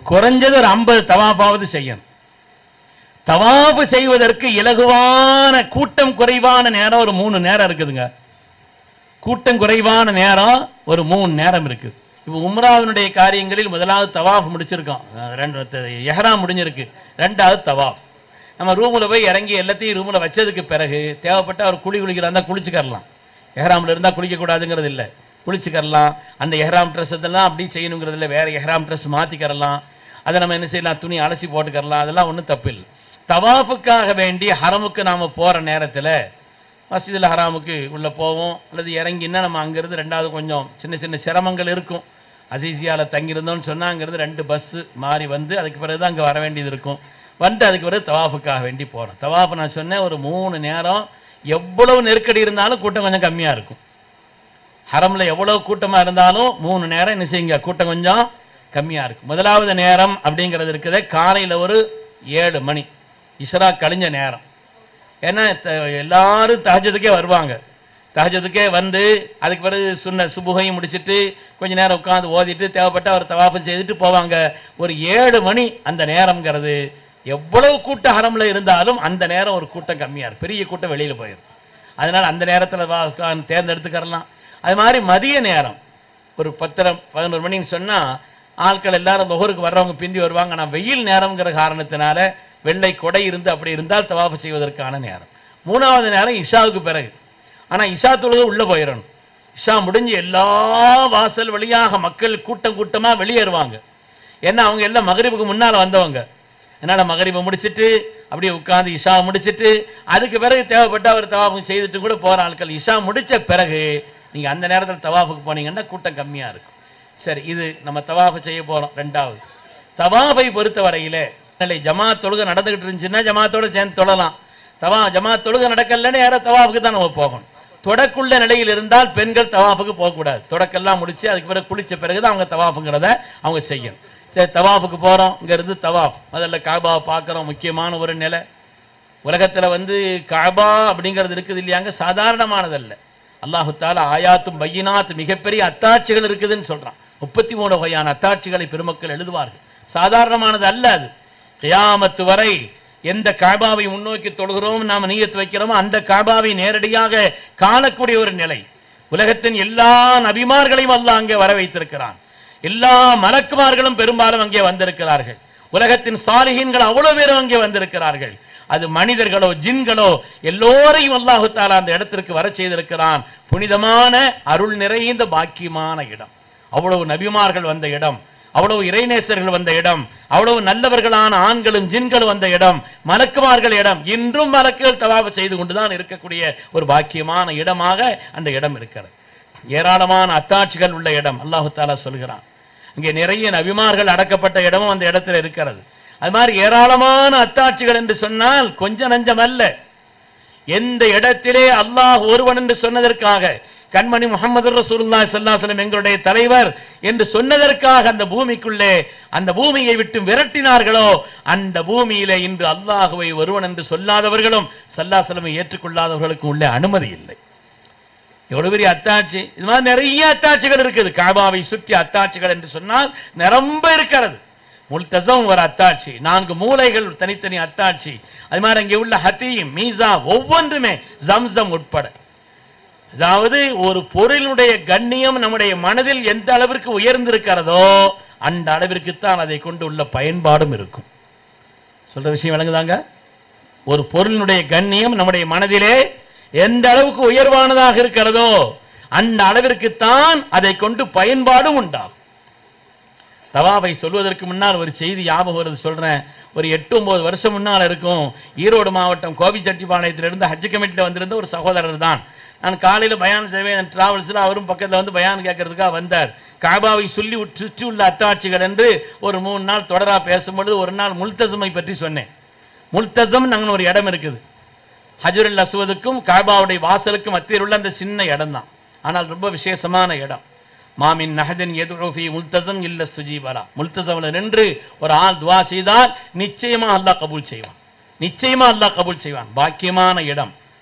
குறைஞ்சது ஒரு 50 தவாஃபாவது செய்யணும். தவாஃப் செய்வதற்கு இலகுவான கூட்டம் குறைவான நேரம் ஒரு 3 நேரம் இருக்குதுங்க. கூட்டம் குறைவான நேரம் ஒரு 3 நேரம் இருக்குது. இப்போ உம்ராவினுடைய காரியங்களில் முதலாவது தவாஃப் முடிச்சிருக்கோம், எஹ்ராம் முடிஞ்சிருக்கு, ரெண்டாவது தவாஃப். நம்ம ரூமில் போய் இறங்கி எல்லாத்தையும் ரூமில் வச்சதுக்கு பிறகு தேவைப்பட்ட அவர் குளிக்கிறாந்தா குளிச்சுக்கரலாம். எஹ்ராமில் இருந்தால் குளிக்கக்கூடாதுங்கிறது இல்லை, குளிச்சுக்கரலாம். அந்த எஹ்ராம் ட்ரெஸ் இதெல்லாம் அப்படி செய்யணுங்கிறது இல்லை, வேறு எஹ்ராம் ட்ரெஸ் மாற்றிக்கரலாம். அதை நம்ம என்ன செய்யலாம், துணி அலசி போட்டுக்கரலாம், அதெல்லாம் ஒன்றும் தப்பு இல்லை. தவாஃபுக்காக வேண்டி ஹரமுக்கு நாம் போகிற நேரத்தில் மஸ்ஜிதுல் ஹராமுக்கு உள்ளே போவோம், அல்லது இறங்கினா நம்ம அங்கேருந்து ரெண்டாவது கொஞ்சம் சின்ன சின்ன சிரமங்கள் இருக்கும். அசீசியாவில் தங்கியிருந்தோம்னு சொன்னால் அங்கேருந்து 2 பஸ்ஸு மாறி வந்து அதுக்கு பிறகு தான் அங்கே வர வேண்டியது இருக்கும். வந்து அதுக்கு பிறகு தவாஃபுக்காக வேண்டி போகிறோம். தவாஃபு நான் சொன்னேன் ஒரு 3 நேரம் எவ்வளவு நெருக்கடி இருந்தாலும் கூட்டம் கொஞ்சம் கம்மியாக இருக்கும். ஹரமில் எவ்வளோ கூட்டமாக இருந்தாலும் 3 நேரம் என்ன செய்யுங்க, கூட்டம் கொஞ்சம் கம்மியாக இருக்கும். முதலாவது நேரம் அப்படிங்கிறது இருக்குது காலையில் ஒரு 7 மணி இஷ்ரா கழிஞ்ச நேரம். ஏன்னா எல்லாரும் தஹஜ்ஜுதுக்கே வருவாங்க. தஹஜ்ஜுதுக்கே வந்து அதுக்கு பிறகு சுபுகையும் முடிச்சுட்டு கொஞ்ச நேரம் உட்காந்து ஓதிட்டு தேவைப்பட்ட அவர் தவாஃபம் செய்துட்டு போவாங்க. ஒரு 7 மணி அந்த நேரம்ங்கிறது எவ்வளவு கூட்டம் ஹரமில் இருந்தாலும் அந்த நேரம் ஒரு கூட்டம் கம்மியாக இருக்கும், பெரிய கூட்டம் வெளியில் போயிடும். அதனால் அந்த நேரத்தில் தேர்ந்தெடுத்துக்கிறலாம். அது மாதிரி மதிய நேரம் ஒரு 10-11 மணின்னு சொன்னால் ஆட்கள் எல்லாரும் தொகருக்கு வர்றவங்க பிந்தி வருவாங்க. ஆனால் வெயில் நேரம்ங்கிற காரணத்தினால வெள்ளை கொடை இருந்து அப்படி இருந்தால் தவாஃப் செய்வதற்கான நேரம். 3வது நேரம் இஷாவுக்கு பிறகு. ஆனால் இஷா தொழுகை உள்ளே போயிடணும். இஷா முடிஞ்சு எல்லா வாசல் வழியாக மக்கள் கூட்டம் கூட்டமாக வெளியேறுவாங்க. ஏன்னா அவங்க எல்லாம் மகரிபுக்கு முன்னால் வந்தவங்க. அதனால் மகரிபை முடிச்சுட்டு அப்படியே உட்காந்து இஷா முடிச்சுட்டு அதுக்கு பிறகு தேவைப்பட்ட அவர் தவாஃபு செய்துட்டு கூட போகிற ஆட்கள். இஷா முடித்த பிறகு நீங்கள் அந்த நேரத்தில் தவாஃபுக்கு போனீங்கன்னா கூட்டம் கம்மியாக இருக்கும். சரி, இது நம்ம தவாஃபு செய்ய போகிறோம். 2வது தவாஃபை பொறுத்த வரையில் ஜமாத் தொழுகை நடந்துகிட்டு இருந்துச்சுன்னா ஜமாத்தோடு சேர்ந்து தொழலாம். ஜமாத் தொழுகை நடக்கலன்னு யாரோ தவாஃபுக்கு தான் நம்ம போகணும். தொடக்குள்ள நிலையில் இருந்தால் பெண்கள் தவாஃபுக்கு போகக்கூடாது. தொடக்கெல்லாம் முடிச்சு அதுக்கு பிறகு குளிச்ச பிறகுதான் அவங்க தவாஃபுங்கிறத அவங்க செய்யணும். சரி, தவாஃபுக்கு போகிறோம். இங்கேருந்து தவாஃப் முதல்ல காபாவை பார்க்குறோம். முக்கியமான ஒரு நிலை. உலகத்தில் வந்து காபா அப்படிங்கிறது இருக்குது இல்லையாங்க, சாதாரணமானதல்ல. அல்லாஹு தாலா ஆயாத்தும் பையினாத் மிகப்பெரிய அத்தாட்சிகள் இருக்குதுன்னு சொல்கிறான். 33 வகையான அத்தாட்சிகளை பெருமக்கள் எழுதுவார்கள். சாதாரணமானது அல்ல அது. கியாமத்து வரை எந்த காபாவை முன்னோக்கி தொழுகிறோம் நாம் நியத் வைக்கிறோமோ அந்த காபாவை நேரடியாக காணக்கூடிய ஒரு நிலை. உலகத்தின் எல்லா நபிமார்களையும் அல்லாஹ் அங்கே வர வைத்திருக்கிறான். எல்லா மலக்குமார்களும் பெரும்பாலும் அங்கே வந்திருக்கிறார்கள். உலகத்தின் சாலிஹீன்கள் அவ்வளவு பேரும் அங்கே வந்திருக்கிறார்கள். அது மனிதர்களோ ஜின்களோ எல்லோரையும் அல்லாஹு தஆலா அந்த இடத்திற்கு வர செய்திருக்கிறான். புனிதமான அருள் நிறைந்த பாக்கியமான இடம். அவ்வளவு நபிமார்கள் வந்த இடம், அவ்வளவு இறைநேசர்கள் வந்த இடம், அவ்வளவு நல்லவர்களான ஆண்களும் ஜின்களும் வந்த இடம், மலக்குமார்கள் இடம். இன்றும் மலக்குகள் தவாஃப் செய்து கொண்டுதான் இருக்கக்கூடிய ஒரு பாக்கியமான இடமாக அந்த இடம் இருக்கிறது. ஏராளமான அத்தாட்சிகள் உள்ள இடம் அல்லாஹு தஆலா சொல்கிறான். இங்கே நிறைய நபிமார்கள் அடக்கப்பட்ட இடமும் அந்த இடத்துல இருக்கிறது. அது மாதிரி ஏராளமான அத்தாட்சிகள் என்று சொன்னால் கொஞ்சம் நஞ்சம் அல்ல. எந்த இடத்திலே அல்லாஹ் ஒருவன் என்று சொன்னதற்காக, கண்மணி முஹம்மது ரசூலுல்லாஹி ஸல்லல்லாஹு அலைஹி வஸல்லம் எங்களுடைய தலைவர் என்று சொன்னதற்காக அந்த பூமிக்குள்ளே அந்த பூமியை விட்டு விரட்டினார்களோ அந்த பூமியிலே இன்று அல்லாஹுவை ஒருவன் என்று சொல்லாதவர்களும் ஸல்லல்லாஹு அலைஹி வஸல்லம் ஏற்றுக்கொள்ளாதவர்களுக்கும் உள்ள அனுமதி இல்லை. எவ்வளவு பெரிய அத்தாட்சி! இது மாதிரி நிறைய அத்தாட்சிகள் இருக்குது. காபாவை சுற்றி அத்தாட்சிகள் என்று சொன்னால் நிரம்ப இருக்கிறது. முல்தஸம் ஒரு அத்தாட்சி, 4 மூலைகள் தனித்தனி அத்தாட்சி. அது மாதிரி அங்கே உள்ள ஹதீம், மீசா ஒவ்வொன்றுமே ஜம்சம் உட்பட. அதாவது ஒரு பொருளுடைய கண்ணியம் நம்முடைய மனதில் எந்த அளவிற்கு உயர்ந்திருக்கிறதோ அந்த அளவிற்குத்தான் அதை கொண்டு உள்ள பயன்பாடும் இருக்கும். சொல்ற விஷயம் விளங்குதாங்க? ஒரு பொருளினுடைய கண்ணியம் நம்முடைய மனதிலே எந்த அளவுக்கு உயர்வானதாக இருக்கிறதோ அந்த அளவிற்குத்தான் அதை கொண்டு பயன்பாடும் உண்டாகும். தவாஃபை சொல்வதற்கு முன்னால் ஒரு செய்தி ஞாபகம் வருது, சொல்றேன். ஒரு 8-9 வருஷம் முன்னால் இருக்கும். ஈரோடு மாவட்டம் கோபிச்செட்டிப்பாளையத்திலிருந்து ஹஜ் கமிட்டியில் வந்திருந்த ஒரு சகோதரர் தான். நான் காலையில் பயான் செய்வேன் டிராவல்ஸில், அவரும் பக்கத்தில் வந்து பயான் கேட்கறதுக்காக வந்தார். காபாவை சொல்லி சுற்றி உள்ள அத்தாட்சிகள் என்று ஒரு 3 நாள் தொடராக பேசும்பொழுது ஒரு நாள் முல்தஸமை பற்றி சொன்னேன். முல்தஸம் நாங்கள் ஒரு இடம் இருக்குது. ஹஜ்ருல் அஸ்வதுக்கும் காபாவுடைய வாசலுக்கும் மத்தியில் உள்ள அந்த சின்ன இடம் தான். ஆனால் ரொம்ப விசேஷமான இடம். மாமின் நஹதின் யதுஉ ஃபீ முல்தஸம் இல்ல சுஜீபலா. முல்தஸம்ல நின்று ஒரு ஆள் துஆ செய்தால் நிச்சயமா அல்லாஹ் கபூல் செய்வான். நிச்சயமா அல்லாஹ் கபூல் செய்வான். பாக்கியமான இடம்.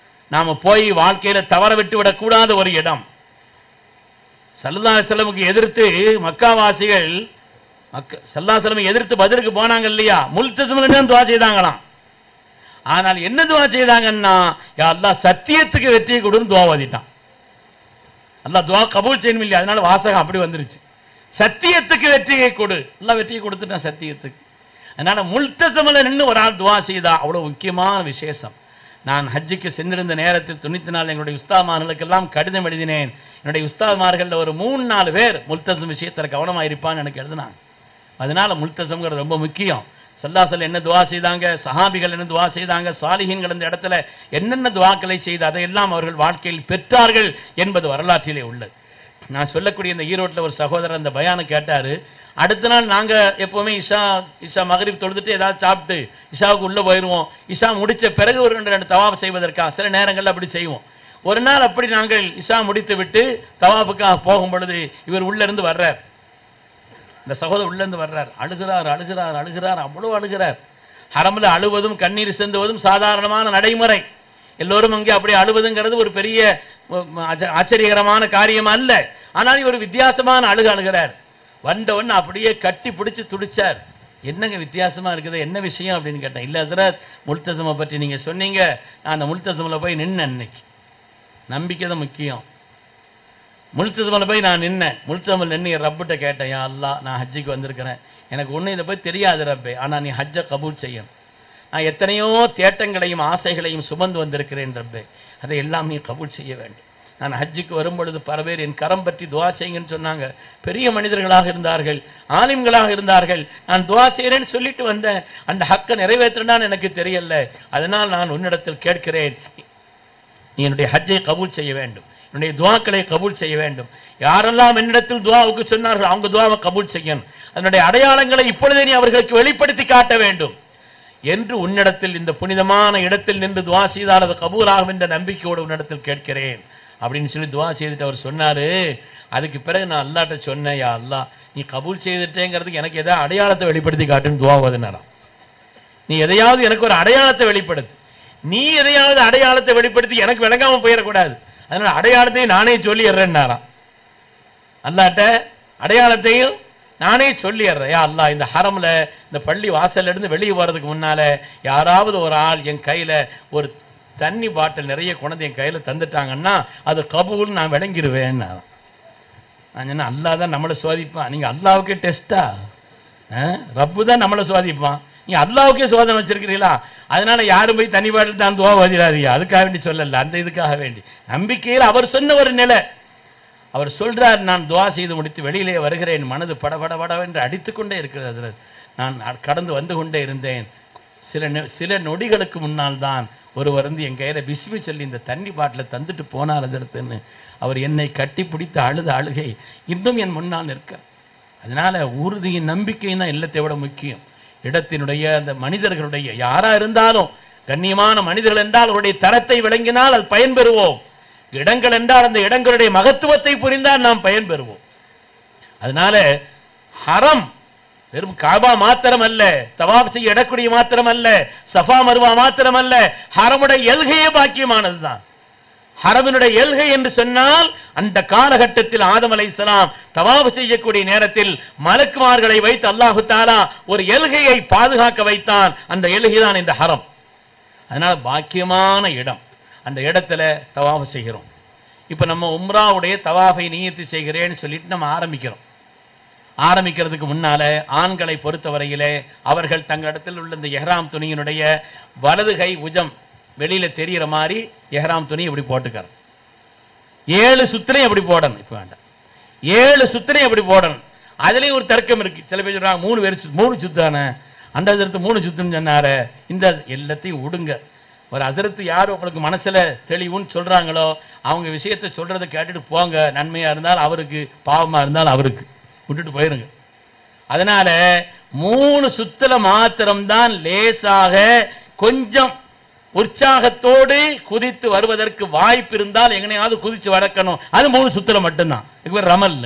நாம போய் வாழ்க்கையில தவற விட்டு விடக்கூடாத ஒரு இடம். ஸல்லல்லாஹு அலைஹி வஸல்லமுக்கு எதிர்த்து மக்காவாசிகள் ஸல்லல்லாஹு அலைஹி வஸல்லம் எதிர்த்து பத்ருக்கு போனாங்க இல்லையா, முல்தஸம்ல நின்று துஆ செய்தாங்களாம். ஆனால் என்ன துஆ செய்தாங்கன்னா, யா அல்லாஹ் சத்தியத்துக்கு வெற்றியை கொடுன்னு துஆ ஓதிட்டான். அல்லாஹ் துஆ கபூல் செய்யணும் இல்லையா, அதனால வாசகம் அப்படி வந்துருச்சு. சத்தியத்துக்கு வெற்றியை கொடு, அல்லாஹ் வெற்றியை கொடுத்துட்டான் சத்தியத்துக்கு. அதனால முல்தஸம்ல நின்று ஒரு ஆள் துஆ செய்தா அவ்வளவு முக்கியமான விசேஷம். நான் ஹஜ்ஜுக்கு சென்றிருந்த நேரத்தில் 94 எங்களுடைய உஸ்தாத்மார்களுக்கெல்லாம் கடிதம் எழுதினேன். என்னுடைய உஸ்தாத்மார்கள் ஒரு 3-4 பேர் முல்தஸம் விஷயத்தில் கவனமாக இருப்பான்னு எனக்கு எழுதினாங்க. அதனால முல்தஸம்ங்கிறது ரொம்ப முக்கியம். ஸல்லல்லாஹு என்ன துவா செய்தாங்க, சஹாபிகள் என்ன துவா செய்தாங்க, சாலிஹீன்கள் இந்த இடத்துல என்னென்ன துவாக்களை செய்து அதையெல்லாம் அவர்கள் வாழ்க்கையில் பெற்றார்கள் என்பது வரலாற்றிலே உள்ளது. நான் சொல்லக்கூடிய இந்த ஈரோட்டில் ஒரு சகோதரர் அந்த பயானை கேட்டார். அடுத்த நாள் நாங்கள் எப்போவுமே இஷா மகரிப் தொழுதுட்டு ஏதாவது சாப்பிட்டு இஷாவுக்கு உள்ளே போயிடுவோம். இஷா முடித்த பிறகு ஒரு 2 தவாஃப் செய்வதற்காக சில நேரங்களில் அப்படி செய்வோம். ஒரு நாள் அப்படி நாங்கள் இஷா முடித்து விட்டு தவாஃபுக்காக போகும் பொழுது இவர் உள்ளேருந்து வர்றார். இந்த சகோதரர் உள்ளேருந்து வர்றார், அழுகிறார் அழுகிறார் அழுகிறார், அவ்வளோ அழுகிறார். ஹரமில் அழுவதும் கண்ணீர் சிந்துவதும் சாதாரணமான நடைமுறை. எல்லோரும் அங்கே அப்படி அழுவதுங்கிறது ஒரு பெரிய ஆச்சரியகரமான காரியம் அல்ல. ஆனால் இவர் வித்தியாசமான அழுகிறார். வந்தவன் அப்படியே கட்டி பிடிச்சி துடிச்சார். என்னங்க வித்தியாசமா இருக்குது, என்ன விஷயம் அப்படின்னு கேட்டேன். இல்லை ஹஸ்ரத், முல்தஸமை பற்றி நீங்க சொன்னீங்க, நான் அந்த முல்தஸமில் போய் நின்னேன். அன்னைக்கு நம்பிக்கை தான் முக்கியம். முல்தஸமில் போய் நான் நின்னேன். முல்தஸமில் நின்று ரப்பிட்ட கேட்டேன், யா அல்லாஹ், நான் ஹஜ்ஜுக்கு வந்திருக்கிறேன், எனக்கு ஒன்றும் இதை போய் தெரியாது ரப்பே, ஆனால் நீ ஹஜ்ஜை கபூல் செய்யணும். நான் எத்தனையோ தேட்டங்களையும் ஆசைகளையும் சுமந்து வந்திருக்கிறேன் ரப்பே, அதை எல்லாம் நீ கபூல் செய்ய வேண்டும். நான் ஹஜ்ஜுக்கு வரும்பொழுது பல பேர் என் கரம் பற்றி துவா செய்யுங்கன்னு சொன்னாங்க. பெரிய மனிதர்களாக இருந்தார்கள், ஆலிம்களாக இருந்தார்கள். நான் துவா செய்கிறேன்னு சொல்லிட்டு வந்தேன். அந்த ஹக்கை நிறைவேற்றினான்னு எனக்கு தெரியல. அதனால் நான் உன்னிடத்தில் கேட்கிறேன், நீ என்னுடைய ஹஜ்ஜை கபூல் செய்ய வேண்டும், என்னுடைய துவாக்களை கபூல் செய்ய வேண்டும். யாரெல்லாம் என்னிடத்தில் துவாவுக்கு சொன்னார்கள் அவங்க துவாவை கபூல் செய்யணும். அதனுடைய அடையாளங்களை இப்பொழுதே நீ அவர்களுக்கு வெளிப்படுத்தி காட்ட வேண்டும் என்று உன்னிடத்தில் இந்த புனிதமான இடத்தில் நின்று துவா செய்தால் அது கபூலாகும் என்ற நம்பிக்கையோடு உன்னிடத்தில் கேட்கிறேன் அப்படின்னு சொல்லி துவா செய்துட்டு அவர் சொன்னார். அதுக்கு பிறகு நான் அல்லாட்ட சொன்னேன், யா அல்லாஹ், நீ கபூல் செய்துட்டேங்கிறதுக்கு எனக்கு எதாவது அடையாளத்தை வெளிப்படுத்தி காட்டுன்னு துவா ஓதுனாராம். நீ எதையாவது எனக்கு ஒரு அடையாளத்தை வெளிப்படுத்து, நீ எதையாவது அடையாளத்தை வெளிப்படுத்தி எனக்கு விளங்காம போயிடக்கூடாது, அதனால அடையாளத்தையும் நானே சொல்லிடுறேன்னாராம். அல்லாட்ட அடையாளத்தையும் நானே சொல்லிடுறேன். யா அல்லாஹ், இந்த ஹரம்ல இந்த பள்ளி வாசல்ல இருந்து வெளியே போறதுக்கு முன்னால யாராவது ஒரு ஆள் என் கையில ஒரு தண்ணி பாட்டில் நிறைய கொண்டு என் கையில் தந்துட்டாங்கன்னா அது கபூல் நான் விளங்கிடுவேன். நான் சொன்னேன், அல்லாஹ் தான் நம்மளை சோதிப்பான், நீங்கள் அல்லாவுக்கே டெஸ்டா? ரப்பு தான் நம்மளை சோதிப்பான், நீங்கள் அல்லாவுக்கே சோதனை வச்சிருக்கிறீங்களா? அதனால யாரும் போய் தண்ணி பாட்டில் தான் துவா ஓதிடாதீங்க, அதுக்காக வேண்டி சொல்லல, அந்த இதுக்காக வேண்டி நம்பிக்கையில் அவர் சொன்ன ஒரு நிலை. அவர் சொல்றார், நான் துவா செய்து முடித்து வெளியிலே வருகிறேன், மனது படபடபடவென்று அடித்துக்கொண்டே இருக்கிறது. நான் கடந்து வந்து கொண்டே இருந்தேன். சில நொடிகளுக்கு முன்னால் தான் ஒருவர் வந்து என் கையில் பிஸ்மி சொல்லி இந்த தண்ணி பாட்டில் தந்துட்டு போனார் ஹஸரத்துன்னு. அவர் என்னை கட்டி பிடித்த அழுகை இன்னும் என் முன்னால் நிற்க. அதனால உறுதியின் நம்பிக்கையும் தான் இல்லத்தை விட முக்கியம். இடத்தினுடைய அந்த மனிதர்களுடைய யாரா இருந்தாலும் கண்ணியமான மனிதர்கள் என்றால் அவருடைய தரத்தை விளங்கினால் அது பயன்பெறுவோம். இடங்கள் என்றால் அந்த இடங்களுடைய மகத்துவத்தை புரிந்தால் நாம் பயன்பெறுவோம். அதனால ஹரம் வெறும் காபா மாத்திரம் அல்ல, தவாப் செய்ய இடக்கூடிய மாத்திரம் அல்ல, சஃபா மர்வா மாத்திரம் அல்ல, ஹரமுடைய எல்கையே பாக்கியமானதுதான். ஹரமினுடைய எல்கை என்று சொன்னால் அந்த காலகட்டத்தில் ஆதம் அலைஹிஸ்ஸலாம் தவாப் செய்யக்கூடிய நேரத்தில் மலக்குமார்களை வைத்து அல்லாஹு தஆலா ஒரு எல்கையை பாதுகாக்க வைத்தான். அந்த எல்கை தான் இந்த ஹரம். அதனால பாக்கியமான இடம். அந்த இடத்துல தவாப் செய்கிறோம். இப்போ நம்ம உம்ராவுடைய தவாஃபை நியத்து செய்கிறேன்னு சொல்லிட்டு நம்ம ஆரம்பிக்கிறதுக்கு முன்னால ஆண்களை பொறுத்தவரையிலே அவர்கள் தங்களிடத்தில் உள்ள இந்த எஹ்ராம் துணியினுடைய வலது கை உஜம் வெளியில தெரிகிற மாதிரி எஹ்ராம் துணி இப்படி போட்டுக்கிறது. 7 சுத்திரையும் அப்படி போடணும். இப்போ வேண்டாம், 7 சுத்திரையும் அப்படி போடணும். அதுலேயும் ஒரு தர்க்கம் இருக்கு. சில பேர் சொல்றாங்க 3 சுத்தானே, அந்த ஹஸரத்து 3 சுத்துன்னு சொன்னாரு. இந்த எல்லாத்தையும் விடுங்க. ஒரு ஹஸரத்து யார் உங்களுக்கு மனசுல தெளிவுன்னு சொல்றாங்களோ அவங்க விஷயத்தை சொல்றதை கேட்டுட்டு போங்க. நன்மையா இருந்தால் அவருக்கு, பாவமா இருந்தால் அவருக்கு, விட்டுட்டு போயிருங்க. அதனால 3 சுத்தல மாத்திரம்தான் லேசாக கொஞ்சம் உற்சாகத்தோடு குதித்து வருவதற்கு வாய்ப்பு இருந்தால் எங்கனையாவது குதிச்சு வளர்க்கணும். அது 3 சுத்தல மட்டும்தான். இதுக்கு பேர் ரமல்.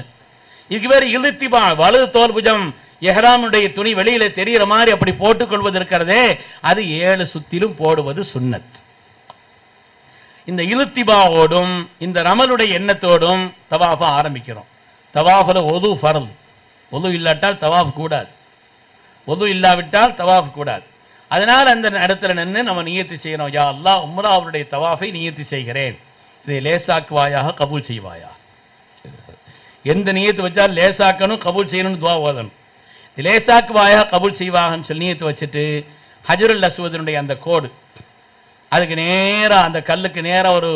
இதுக்கு பேர் இழுத்திபா. வலது தோல் புஜம் எஹ்ராமுடைய துணி வெளியில தெரிகிற மாதிரி அப்படி போட்டுக் கொள்வது இருக்கிறதே, அது 7 சுத்திலும் போடுவது சுன்னத். இந்த இழுத்திபாவோடும் இந்த ரமலுடைய எண்ணத்தோடும் தவாஃபா ஆரம்பிக்கிறோம். தவாஃபில் ஒது ஃபர்ல். ஒது இல்லாட்டால் தவாஃப் கூடாது. ஒது இல்லாவிட்டால் தவாஃப் கூடாது. அதனால் அந்த இடத்துல நின்று நம்ம நியத்து செய்யணும், யா அல்லாஹ், உம்ராவுடைய தவாஃபை நியத்து செய்கிறேன், இதை லேசாக்குவாயாக, கபூல் செய்வாயா. எந்த நியத்து வச்சால் லேசாக்கணும், கபூல் செய்யணும்னு துவா ஓதணும். லேசாக்குவாயாக, கபூல் செய்வாகன்னு சொல்லி நியத்து வச்சுட்டு ஹஜருல் அஸ்வதினுடைய அந்த கோடு, அதுக்கு நேராக அந்த கல்லுக்கு நேராக ஒரு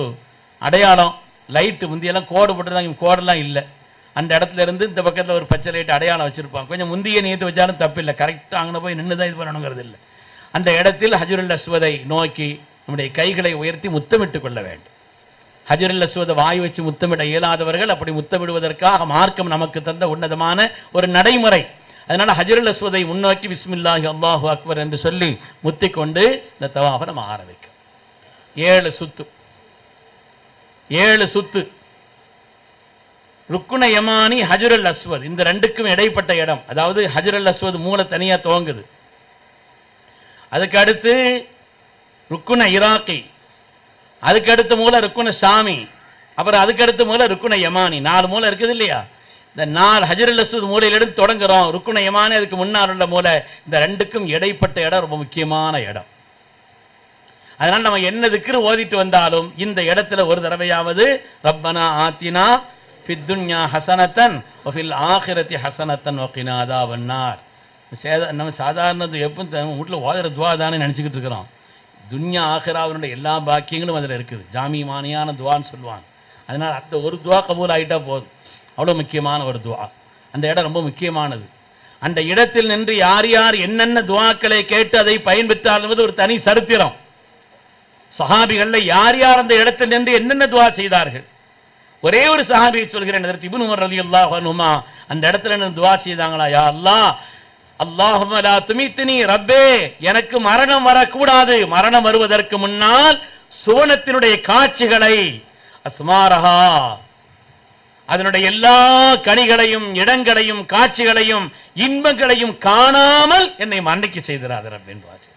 அடையாளம் லைட்டு முந்தியெல்லாம் கோடு போட்டுருந்தாங்க, கோடெல்லாம் இல்லை. அந்த இடத்துல இருந்து இந்த பக்கத்தில் ஒரு பச்சை லைட் அடையாளம் வச்சிருப்பாங்க. கொஞ்சம் முந்திய நியத்து வச்சாலும் தப்பு இல்லை, கரெக்டாக அங்கே போய் நின்று தான் இது பண்ணணுங்கிறது இல்லை. அந்த இடத்தில் ஹஜருல் அஸ்வதை நோக்கி நம்முடைய கைகளை உயர்த்தி முத்தமிட்டு கொள்ள வேண்டும். ஹஜருல் அஸ்வதை வாய் வச்சு முத்தமிட இயலாதவர்கள் அப்படி முத்தமிடுவதற்காக மார்க்கம் நமக்கு தந்த உன்னதமான ஒரு நடைமுறை. அதனால ஹஜருல் அஸ்வதை முன்னோக்கி பிஸ்மில்லாஹி அல்லாஹு அக்பர் என்று சொல்லி முத்திக்கொண்டு இந்த தவாஃபை நம்ம ஆரம்பிக்கும். 7 சுத்து 7 சுத்து. ருக்குன யமானி ஹஜருல் அஸ்வத் இந்த ரெண்டுக்கும் இடைப்பட்ட இடம், அதாவது ஹஜருல் அஸ்வத் மூல தனியா துவங்குது. அதுக்கு அடுத்து ருக்குன இராக்கி, அதுக்கு அடுத்த மூல ருக்குன ஷாமி, அப்புறம் அதுக்கு அடுத்த மூல ருக்குன யமானி. 4 மூலை இருக்குது இல்லையா? இந்த 4 ஹஜருல் அஸ்வத் மூலையிலிருந்து தொடங்குறோம். ருக்குன யமானி அதுக்கு முன்னால் உள்ள மூலை. இந்த ரெண்டுக்கும் இடைப்பட்ட இடம் ரொம்ப முக்கியமான இடம். அதனால நம்ம என்ன திக்ர் ஓதிட்டு வந்தாலும் இந்த இடத்துல ஒரு தடவையாவது ரப்பனா ஆத்தினா ஃபித் துன்யா ஹஸனத்தன் வ ஃபில் ஆখিরাতি ஹஸனத்தன் வ கினா அதாபன்னார். நம்ம சாதாரண எப்போ வீட்டில் ஓதுற துவா தானே நினச்சிக்கிட்டு இருக்கிறோம். துன்யா ஆகிராவினுடைய எல்லா பாக்கியங்களும் அதில் இருக்குது. ஜாமி மானியான துவான்னு சொல்லுவாங்க. அதனால் அந்த ஒரு துவா கபூல் ஆகிட்டா போதும். அவ்வளோ முக்கியமான ஒரு துவா. அந்த இடம் ரொம்ப முக்கியமானது. அந்த இடத்தில் நின்று யார் யார் என்னென்ன துவாக்களை கேட்டு அதை பயன்பெற்றால் என்பது ஒரு தனி சரித்திரம். சஹாபிகள்ல யார் யார் அந்த இடத்தில் நின்று என்னென்ன துவா செய்தார்கள். ஒரே ஒரு சஹாபியை சொல்கிறேன், இப்னு உமர் ரலியல்லாஹு அன்ஹுமா அந்த இடத்துல நின்று துவா செய்தாங்களா, யா அல்லாஹ் அல்லாஹும்ம லா துமித்னி, ரப்பே எனக்கு மரணம் வரக்கூடாது, மரணம் வருவதற்கு முன்னால் சுவனத்தினுடைய காட்சிகளை அஸ்மாரஹா அதனுடைய எல்லா கனிகளையும் இடங்களையும் காட்சிகளையும் இன்பங்களையும் காணாமல் என்னை மன்னிக்க செய்திராத ரப்பேன்னு வாசி.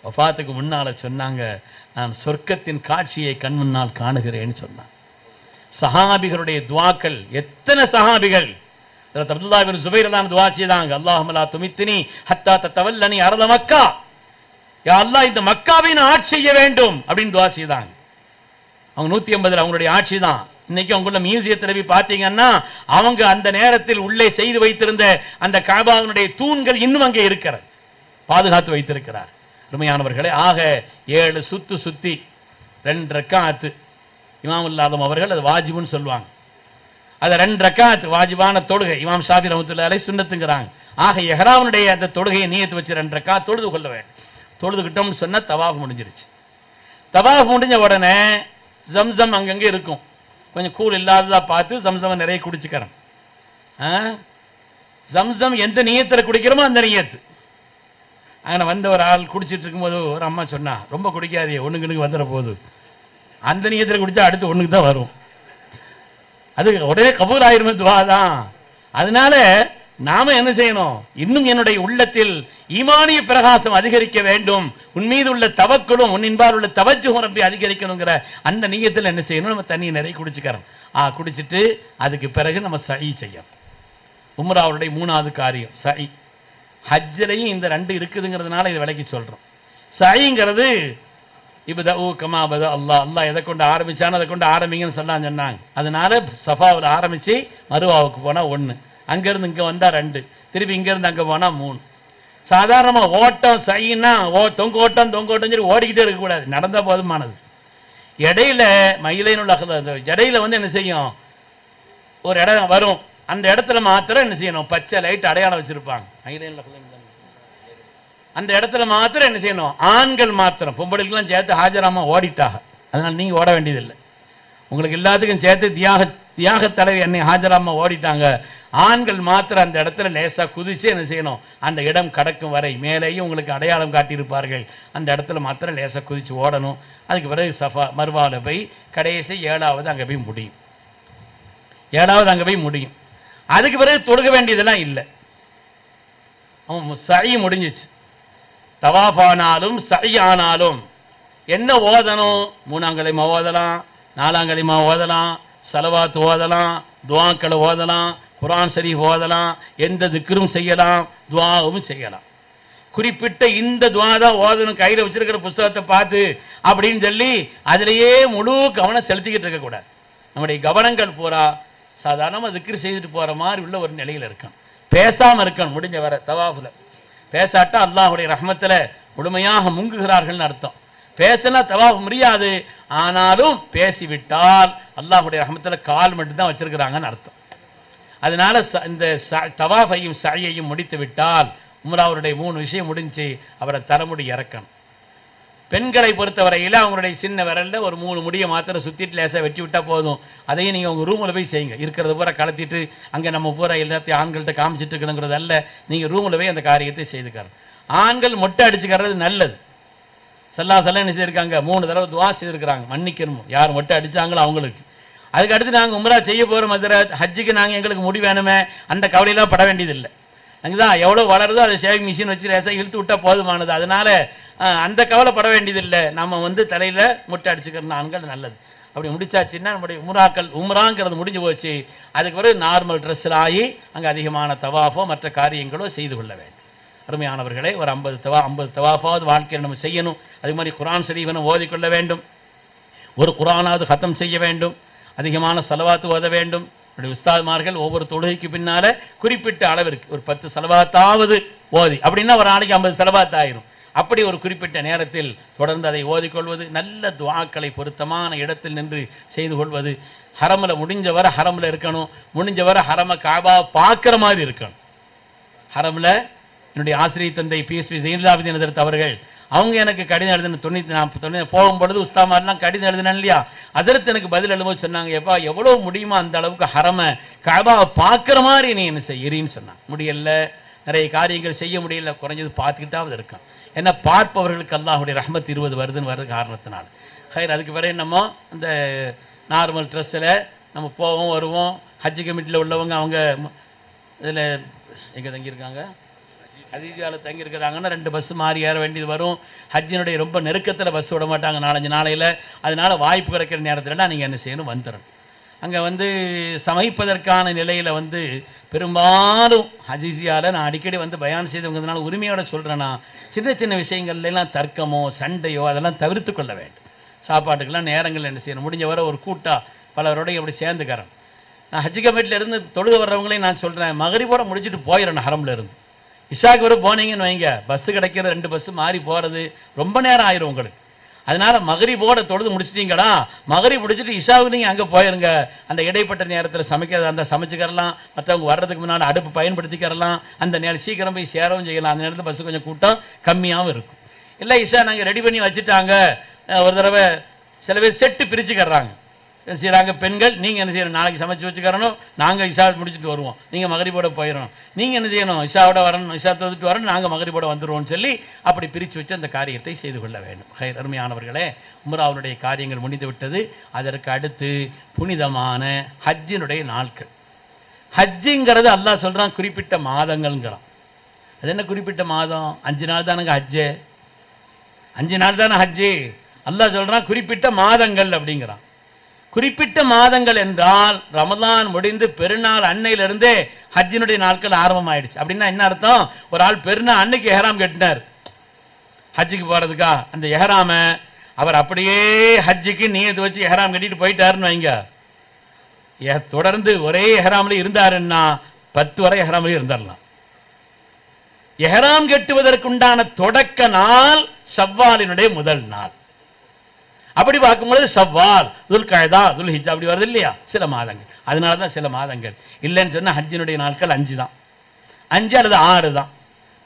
வஃபாத்துக்கு முன்னால சொன்னாங்க, நான் சொர்க்கத்தின் காட்சியை கண் முன்னால் காணுகிறேன்னு சொன்னான். சஹாபிகளுடைய துவாக்கள் எத்தனை சஹாபிகள். அப்துல்லாஹ் இப்னு ஸுபைர் தான் துஆ செய்தாங்க, அல்லாஹும்ம லா துமித்னி ஹத்தா தத்தவல்லனி அர்த மக்கா, யா அல்லாஹ் இந்த மக்காவின் ஆட்சி செய்ய வேண்டும் அப்படின்னு துஆ செய்தாங்க. அவங்க 180 அவங்களுடைய ஆட்சி தான். இன்னைக்கு அவங்கள மியூசியத்தில் போய் பார்த்தீங்கன்னா அவங்க அந்த நேரத்தில் உள்ளே செய்து வைத்திருந்த அந்த காபாவினுடைய தூண்கள் இன்னும் அங்கே இருக்கிறது, பாதுகாத்து வைத்திருக்கிறார். அருமையானவர்களே, ஆக 7 சுத்து சுத்தி 2 ரக்காத்து. இமாமுல் ஆலம் அவர்கள் அது வாஜிபுன்னு சொல்லுவாங்க. அது 2 ரக்காத் வாஜிபான தொழுகை. இமாம் ஷாஃபி ரஹ்மத்துல்லாஹி அலைஹி சுன்னத்துங்கிறாங்க. ஆக இஹ்ராமுடைய அந்த தொழுகையை நியத்து வச்சு 2 ரக்காத் தொழுது கொள்ள வேண்டும். தொழுதுகிட்டோம்னு சொன்னா தவாஃப் முடிஞ்சிருச்சு. தவாஃப் முடிஞ்ச உடனே ஜம்சம் அங்கங்கே இருக்கும், கொஞ்சம் கூல் இல்லாததா பார்த்து ஜம்சமை நிறைய குடிச்சுக்கிறோம். ஜம்சம் எந்த நியத்தில் குடிக்கிறோமோ அந்த நியத்து. அங்கே வந்த ஒரு ஆள் குடிச்சிட்டு இருக்கும்போது ஒரு அம்மா சொன்னா, ரொம்ப குடிக்காதே ஒண்ணுக்கு வந்துட போகுது, அந்த நியத்தில் குடிச்சா அடுத்து ஒண்ணுக்கு தான் வரும், அது உடனே கபூல் ஆயிருமே துவா தான். அதனால நாம என்ன செய்யணும், இன்னும் என்னுடைய உள்ளத்தில் ஈமானிய பிரகாசம் அதிகரிக்க வேண்டும், உன் மீது உள்ள தவக்குலும் உன்னின்பால் உள்ள தவஜ்ஜுஹ் ரப்பி அதிகரிக்கணுங்கிற அந்த நியத்தில் என்ன செய்யணும், நம்ம தண்ணியை நிறைய குடிச்சுக்கிறோம். குடிச்சிட்டு அதுக்கு பிறகு நம்ம சஇ செய்யணும். உம்ராவுடைய 3வது காரியம் சஇ. ஹஜ்ஜிலையும் இந்த 2 இருக்குதுங்கிறதுனால இதை விளக்கி சொல்றோம். சஇங்கிறது இப்தஉ கமா பத அல்லாஹ், அல்லாஹ் எதை கொண்டு ஆரம்பிச்சானோ அதை கொண்டு ஆரம்பிங்கன்னு சொன்னாங்க. அதனால சஃபாவில் ஆரம்பிச்சு மருவாவுக்கு போனா 1, அங்கிருந்து இங்க வந்தா 2, திருப்பி இங்கிருந்து அங்க போனா 3. சாதாரணமா ஓட்டம் சைனா தொங்க ஓட்டம் சொல்லி ஓடிக்கிட்டே இருக்கக்கூடாது, நடந்த போதுமானது. இடையில மயிலைனுள்ள இடையில வந்து என்ன செய்யும், ஒரு இடம் வரும், அந்த இடத்துல மாத்திரம் என்ன செய்யணும், பச்சை லைட் அடையாளம் வச்சிருப்பாங்க. அந்த இடத்துல மாத்திரம் என்ன செய்யணும், ஆண்கள் மாத்திரம், பொம்பளைக்கெல்லாம் சேர்த்து ஹாஜராமா ஓடிட்டாக. அதனால நீங்க ஓட வேண்டியதில்லை, உங்களுக்கு எல்லாத்துக்கும் சேர்த்து தியாக தலைவி என்னை ஹாஜராமா ஓடிட்டாங்க. ஆண்கள் மாத்திரம் அந்த இடத்துல லேசா குதிச்சு என்ன செய்யணும், அந்த இடம் கடக்கும் வரை மேலேயும் உங்களுக்கு அடையாளம் காட்டியிருப்பார்கள், அந்த இடத்துல மாத்திரம் லேசா குதிச்சு ஓடணும். அதுக்கு பிறகு சஃபா மர்வாவில் போய் கடைசி 7வது அங்கே போய் முடியும். 7வது அங்கே போய் முடியும். அதுக்கு பிறகு தொழுக வேண்டியதெல்லாம் இல்லை, அவன் சஇ முடிஞ்சிச்சு. தவாஃபானாலும் சஇ ஆனாலும் என்ன ஓதணும், 3ஆம் கலிமா ஓதலாம், 4ஆம் கலிமா ஓதலாம், சலவாத் ஓதலாம், துஆக்களை ஓதலாம், குர்ஆன் ஷரீஃப் ஓதலாம், எந்த திக்ரும் செய்யலாம், துஆவும் செய்யலாம். குறிப்பிட்ட இந்த துஆ தான் ஓதணும் கையில் வச்சிருக்கிற புஸ்தகத்தை பார்த்து அப்படின்னு சொல்லி அதிலேயே முழு கவனம் செலுத்திக்கிட்டு இருக்கக்கூடாது. நம்முடைய கவனங்கள் பூரா சாதாரணமாக திக்ர் செய்துட்டு போற மாதிரி உள்ள ஒரு நிலையில் இருக்கணும். பேசாமல் இருக்கணும் முடிஞ்ச வர தவாஃபுல. பேசாட்டா அல்லாஹுடைய ரஹ்மத்துல முழுமையாக முங்குகிறார்கள் அர்த்தம். பேசினா தவாஃப் முடியாது, ஆனாலும் பேசிவிட்டால் அல்லாஹுடைய ரஹ்மத்துல கால் மட்டும் தான் வச்சிருக்கிறாங்கன்னு அர்த்தம். அதனால இந்த தவாஃபையும் சயையும் முடித்து விட்டால் உம்ராவுடைய 3 விஷயம் முடிஞ்சு அவரை தலைமுடி இறக்கணும். பெண்களை பொறுத்தவரையில் அவங்களுடைய சின்ன விரல்ல ஒரு 3 முடியை மாத்திரம் சுற்றிட்டு லேசாக வெட்டி விட்டால் போதும். அதையும் நீங்கள் உங்கள் ரூமில் போய் செய்யுங்க. இருக்கிறத பூரா கலத்திட்டு அங்கே நம்ம பூரா எல்லாத்தையும் ஆண்கள்கிட்ட காமிச்சிட்டு இருக்கணுங்கிறது அல்ல. நீங்கள் ரூமில் போய் அந்த காரியத்தை செய்துக்காரு. ஆண்கள் மொட்டை அடிச்சுக்கிறது நல்லது. சல்லா என்ன செய்திருக்காங்க, 3 தடவை துவா செய்திருக்கிறாங்க, மன்னிக்கணும் யார் மொட்டை அடித்தாங்களோ அவங்களுக்கு. அதுக்கு அடுத்து நாங்கள் உம்ரா செய்ய போகிறோம் ஹஜ்ரத், ஹஜ்ஜுக்கு நாங்கள் எங்களுக்கு முடி வேணுமே அந்த கவலையெல்லாம் பட வேண்டியதில்லை. அங்கே தான் எவ்வளோ வளருதோ அதை ஷேவிங் மிஷின் வச்சு லேசாக இழுத்து விட்டால் போதுமானது. அதனால் அந்த கவலைப்பட வேண்டியதில்லை. நம்ம தலையில் முட்டை அடிச்சுக்கிற ஆண்கள் நல்லது. அப்படி முடிச்சாச்சுன்னா நம்முடைய உம்ராங்கிறது முடிஞ்சு போச்சு. அதுக்கு பிறகு நார்மல் ட்ரெஸ்ஸில் ஆகி அங்கே அதிகமான தவாஃபோ மற்ற காரியங்களோ செய்து கொள்ள வேண்டும். அருமையானவர்களே, ஒரு 50 தவாஃபாவது வாழ்க்கையில் நம்ம செய்யணும். அது மாதிரி குர்ஆன் ஷரீஃபை ஓதிக்கொள்ள வேண்டும். ஒரு குர்ஆனாவது ஹத்தம் செய்ய வேண்டும். அதிகமான ஸலவாத்து ஓத வேண்டும். உஸ்தாத்மார்கள் ஒவ்வொரு தொழுகைக்கு பின்னால குறிப்பிட்ட அளவிற்கு ஒரு 10 ஸலவாத்தாவது ஓதி, அப்படின்னா ஒரு நாளைக்கு 50 ஸலவாத் ஆயிரும். அப்படி ஒரு குறிப்பிட்ட நேரத்தில் தொடர்ந்து அதை ஓதிக்கொள்வது, நல்ல துஆக்களை பொருத்தமான இடத்தில் நின்று செய்து கொள்வது. ஹரமில் முடிஞ்சவரை ஹரமில் இருக்கணும். முடிஞ்சவரை ஹரம காபா பார்க்குற மாதிரி இருக்கணும். ஹரமில் என்னுடைய ஆசிரியர் தந்தை PSP ஜெயினுலாபிதீன் ஹஜ்ரத் அவர்கள் அவங்க எனக்கு கடிதம் எழுதின 94 போகும்பொழுது உஸ்தாமாரெலாம் கடிதம் எழுதினேன் இல்லையா, ஹஜ்ரத் எனக்கு பதில் எழுதும்போது சொன்னாங்க, எப்பா எவ்வளோ முடியுமோ அந்த அளவுக்கு ஹரம காபாவை பார்க்குற மாதிரி நீ என்ன செய்யறின்னு சொன்னாங்க. முடியல, நிறைய காரியங்கள் செய்ய முடியல, குறைஞ்சது பார்த்துக்கிட்டாவது இருக்கான். ஏன்னா பார்ப்பவர்களுக்கு அல்லாஹுடைய ரஹ்மத் 20 வருதுன்னு வர்றது காரணத்தினால. ஹைர், அதுக்கு பிறகு நம்ம இந்த நார்மல் ட்ரெஸ்ஸில் நம்ம போவோம் வருவோம். ஹஜ்ஜு கமிட்டியில் உள்ளவங்க அவங்க இதில் எங்கே தங்கியிருக்காங்க, அதிகாலையில் தங்கியிருக்கிறாங்கன்னா 2 பஸ் மாறி ஏற வேண்டியது வரும். ஹஜ்ஜினுடைய ரொம்ப நெருக்கத்தில் பஸ் விட மாட்டாங்க 4-5 நாளையில். அதனால் வாய்ப்பு கிடைக்கிற நேரத்தில்னா நீங்கள் என்ன செய்யணும், வந்துடணும். அங்கே சமைப்பதற்கான நிலையில் பெரும்பாலும் ஹஜ்ஜியால் நான் அடிக்கடி பயான் செய்தவங்கிறதுனால உரிமையோட சொல்கிறேன்னா, சின்ன சின்ன விஷயங்கள்லாம் தர்க்கமோ சண்டையோ அதெல்லாம் தவிர்த்து கொள்ள வேண்டும். சாப்பாட்டுக்கெல்லாம் நேரங்கள் என்ன செய்யணும், முடிஞ்ச வர ஒரு கூட்டாக பலரோடையும் அப்படி சேர்ந்துக்கிறேன். நான் ஹஜ்ஜி கமிட்டியில் இருந்து தொழுக வர்றவங்களையும் நான் சொல்கிறேன், மகரிபோட முடிச்சுட்டு போயிடணும். ஹரமில் இருந்து இஷாக்கு வரை போனீங்கன்னு வைங்க, பஸ்ஸு கிடைக்கிறது 2 பஸ்ஸு மாறி போகிறது ரொம்ப நேரம் ஆயிரும் உங்களுக்கு. அதனால் மகரிபோட தொழுது முடிச்சிட்டிங்களா, மகரிப் முடிச்சுட்டு இஷாவுக்கு நீங்கள் அங்கே போயிருங்க. அந்த இடைப்பட்ட நேரத்தில் சமைக்கிறதா அந்த சமைச்சிக்கிறலாம், மற்றவங்க வர்றதுக்கு முன்னாடி அடுப்பு பயன்படுத்திக்கிறலாம். அந்த நேரம் சீக்கிரம் போய் சேரவும் செய்யலாம். அந்த நேரத்தில் பஸ்ஸு கொஞ்சம் கூட்டம் கம்மியாகவும் இருக்கும். இல்லை இஷா நாங்கள் ரெடி பண்ணி வச்சுட்டாங்க, ஒரு தடவை சில பேர் செட்டு பிரிச்சுக்கிறாங்க. செய்கிறாங்க பெண்கள், நீங்கள் என்ன செய்யணும், நாளைக்கு சமைச்சு வச்சுக்கிறணும், நாங்கள் இஷா முடிச்சுட்டு வருவோம், நீங்கள் மகரிபோட போயிடணும். நீங்கள் என்ன செய்யணும், இஷாவோட வரணும், இஷா தொழுதுட்டு வரணும், நாங்கள் மகரிபோட வந்துடுவோம்னு சொல்லி அப்படி பிரித்து வச்சு அந்த காரியத்தை செய்து கொள்ள வேண்டும். அருமையானவர்களே, உம்ராவுடைய காரியங்கள் முடிந்து விட்டது. அதற்கு அடுத்து புனிதமான ஹஜ்ஜினுடைய நாட்கள். ஹஜ்ஜுங்கிறது அல்லாஹ் சொல்கிறான் குறிப்பிட்ட மாதங்கள்ங்கிறான். அது என்ன குறிப்பிட்ட மாதம்? 5 நாள் தானுங்க ஹஜ்ஜு, 5 நாள் தானே ஹஜ்ஜு. அல்லாஹ் சொல்கிறான் குறிப்பிட்ட மாதங்கள் அப்படிங்கிறான். குறிப்பிட்ட மாதங்கள் என்றால் ரமலான் முடிந்து பெருநாள் அன்னையிலிருந்தே ஹஜ்ஜினுடைய நாட்கள் ஆரம்பமாயிடுச்சு. அப்படின்னா என்ன அர்த்தம், ஒரு ஆள் பெருநாள் அன்னைக்கு எஹராம் கட்டினார் ஹஜ்ஜுக்கு போகிறதுக்கா, அந்த எஹராம அவர் அப்படியே ஹஜ்ஜுக்கு நியத்து வச்சு எஹராம் கட்டிட்டு போயிட்டாருன்னு வைங்க, தொடர்ந்து ஒரே எஹராமில் இருந்தாருன்னா 10 வரை எஹராமில் இருந்துடலாம். எஹராம் கட்டுவதற்குண்டான தொடக்க நாள் ஷவ்வாலினுடைய முதல் நாள். அப்படி பார்க்கும்போது ஷவ்வால், துல்கஅதா, துல்ஹிஜ்ஜா அப்படி வருது இல்லையா, சில மாதங்கள். அதனால தான் சில மாதங்கள் இல்லைன்னு சொன்னால் ஹஜ்ஜினுடைய நாட்கள் 5 தான், 5 அல்லது 6 தான்.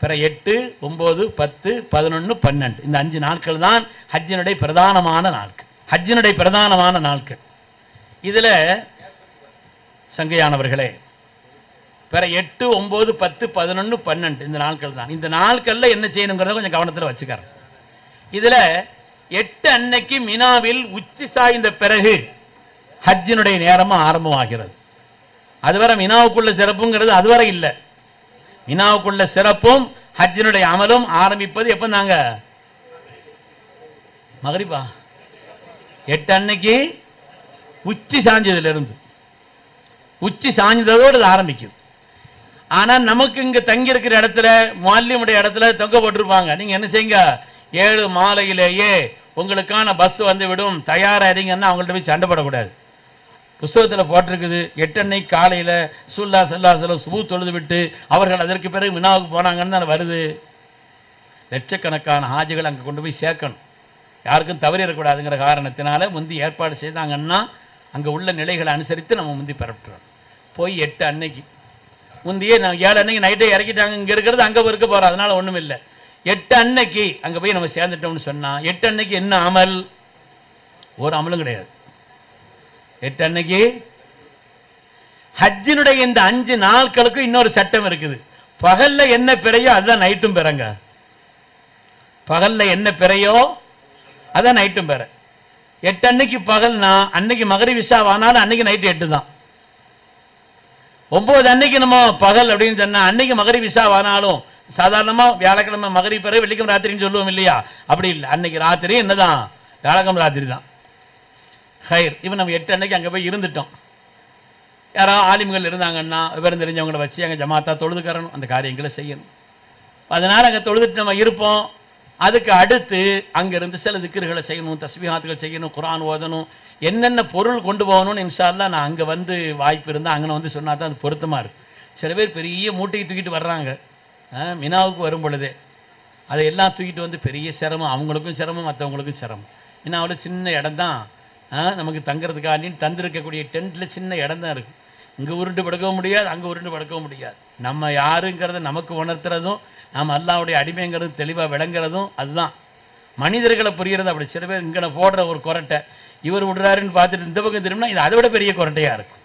பிற 8, 9, 10, 11, 12 இந்த 5 நாட்கள் தான் ஹஜ்ஜினுடைய பிரதானமான நாட்கள். ஹஜ்ஜினுடைய பிரதானமான நாட்கள் இதில் சங்கையானவர்களே, பிற 8, 9, 10, 11, 12 இந்த நாட்கள் தான். இந்த நாட்களில் என்ன செய்யணுங்கிறத கொஞ்சம் கவனத்தில் வச்சுக்கிறேன். இதில் 8 அன்னைக்கு மினாவில் உச்சி சாய்ந்த பிறகு ஹஜ்ஜினுடைய நேரமும் ஆரம்பமாகிறது. அதுவரை மினாவுக்குள்ள சிறப்புங்கிறது அதுவரை இல்லை. மினாவுக்குள்ள சிறப்பும் ஹஜ்ஜினுடைய அமலும் ஆரம்பிப்பது எப்போ நாங்க மகரிபா 8 அன்னைக்கு உச்சி சாஞ்சதிலிருந்து, உச்சி சாய்ந்ததோடு ஆரம்பிக்குது. ஆனால் நமக்கு இங்கே தங்கி இருக்கிற இடத்துல முஅல்லிமுடைய இடத்துல தொங்க போட்டிருப்பாங்க, நீங்கள் என்ன செய்யுங்க 7 மாலையிலேயே உங்களுக்கான பஸ் விடும், தயாராகிறீங்கன்னா அவங்கள்ட்ட போய் சண்டை போடக்கூடாது. புஸ்தகத்தில் போட்டிருக்குது 8 அன்னைக்கு காலையில் சுல்லா சல்லாஹ் சுபு தொழுது விட்டு அவர்கள் அதற்கு பிறகு மினாவுக்கு போனாங்கன்னு தான் வருது. லட்சக்கணக்கான ஹாஜிகள் அங்கே கொண்டு போய் சேர்க்கணும், யாருக்கும் தவறிடக்கூடாதுங்கிற காரணத்தினால முந்தி ஏற்பாடு செய்தாங்கன்னா அங்கே உள்ள நிலைகளை அனுசரித்து நம்ம முந்தி பெறப்பட்டுறோம். போய் 8 அன்னைக்கு முந்தையே நான் 7 அன்னைக்கு நைட்டே இறக்கிட்டாங்க. இங்கே இருக்கிறது அங்கே இருக்க போகிறோம், அதனால ஒன்றும் இல்லை. 8 அன்னைக்கு அங்கே போய் நம்ம சேர்ந்துட்டோம்னு சொன்னால் 8 அன்னைக்கு என்ன அமல்? ஒரு அமலும் கிடையாது. 8 அன்னைக்கு ஹஜ்ஜினுடைய இந்த 5 நாட்களுக்கு இன்னொரு சட்டம் இருக்குது. பகல்ல என்ன பிறையோ அதுதான் நைட்டும் பிறங்க. பகல்ல என்ன பிறையோ அதான் நைட்டும் பிற. 8 அன்னைக்கு பகல்னா அன்னைக்கு மகரிப் இஷா ஆனாலும் அன்னைக்கு நைட்டு 8 தான். 9 அன்னைக்கு நம்ம பகல் அப்படின்னு சொன்னா அன்னைக்கு மகரிப் இஷா ஆனாலும் சாதாரணமா வியாழக்கிழமை மகரிப் பிற வெள்ளிக்கிழமை ராத்திரின்னு சொல்லுவோம் இல்லையா? அப்படி இல்லை, அன்னைக்கு ராத்திரி என்னதான் வியாழக்கிழமை ராத்திரி தான். ஹைர், இப்போ நம்ம 8 அன்னைக்கு அங்கே போய் இருந்துட்டோம். யாராவது ஆலிம்கள் இருந்தாங்கன்னா விவரம் தெரிஞ்சவங்களை வச்சு அங்கே ஜமாத்தா தொழுதுக்கறணும், அந்த காரியங்களை செய்யணும். அதனால் அங்கே தொழுதுட்டு நம்ம இருப்போம். அதுக்கு அடுத்து அங்கேருந்து சில திக்ருகளை செய்யணும், தஸ்பீஹாத்துகள் செய்யணும், குர்ஆன் ஓதணும், என்னென்ன பொருள் கொண்டு போகணும்னு இன்ஷா அல்லாஹ் நான் அங்கே வந்து வாய்ப்பு இருந்தால் அங்கே வந்து சொன்னா தான் அது பொருத்தமாக இருக்கும். சில பேர் பெரிய மூட்டையை தூக்கிட்டு வர்றாங்க மினாவுக்கு வரும் பொழுதே, அதை எல்லாம் தூக்கிட்டு வந்து பெரிய சிரமம், அவங்களுக்கும் சிரமம், மற்றவங்களுக்கும் சிரமம். மினாவில் சின்ன இடம் தான் நமக்கு தங்குறதுக்காண்டின்னு தந்திருக்கக்கூடிய டென்ட்டில் சின்ன இடம் தான் இருக்குது. இங்கே உருண்டு படுக்கவும் முடியாது, அங்கே உருண்டு படுக்கவும் முடியாது. நம்ம யாருங்கிறத நமக்கு உணர்த்துறதும் நாம் அல்லாஹ்வுடைய அடிமைங்கிறது தெளிவாக விளங்குறதும் அதுதான். மனிதர்களை புரிகிறது அப்படி. சில பேர் இங்கே போடுற ஒரு கொரட்டை இவர் விடுறாருன்னு பார்த்துட்டு இந்த பக்கம் திரும்பினா இது அதை விட பெரிய கொரட்டையாக இருக்கும்.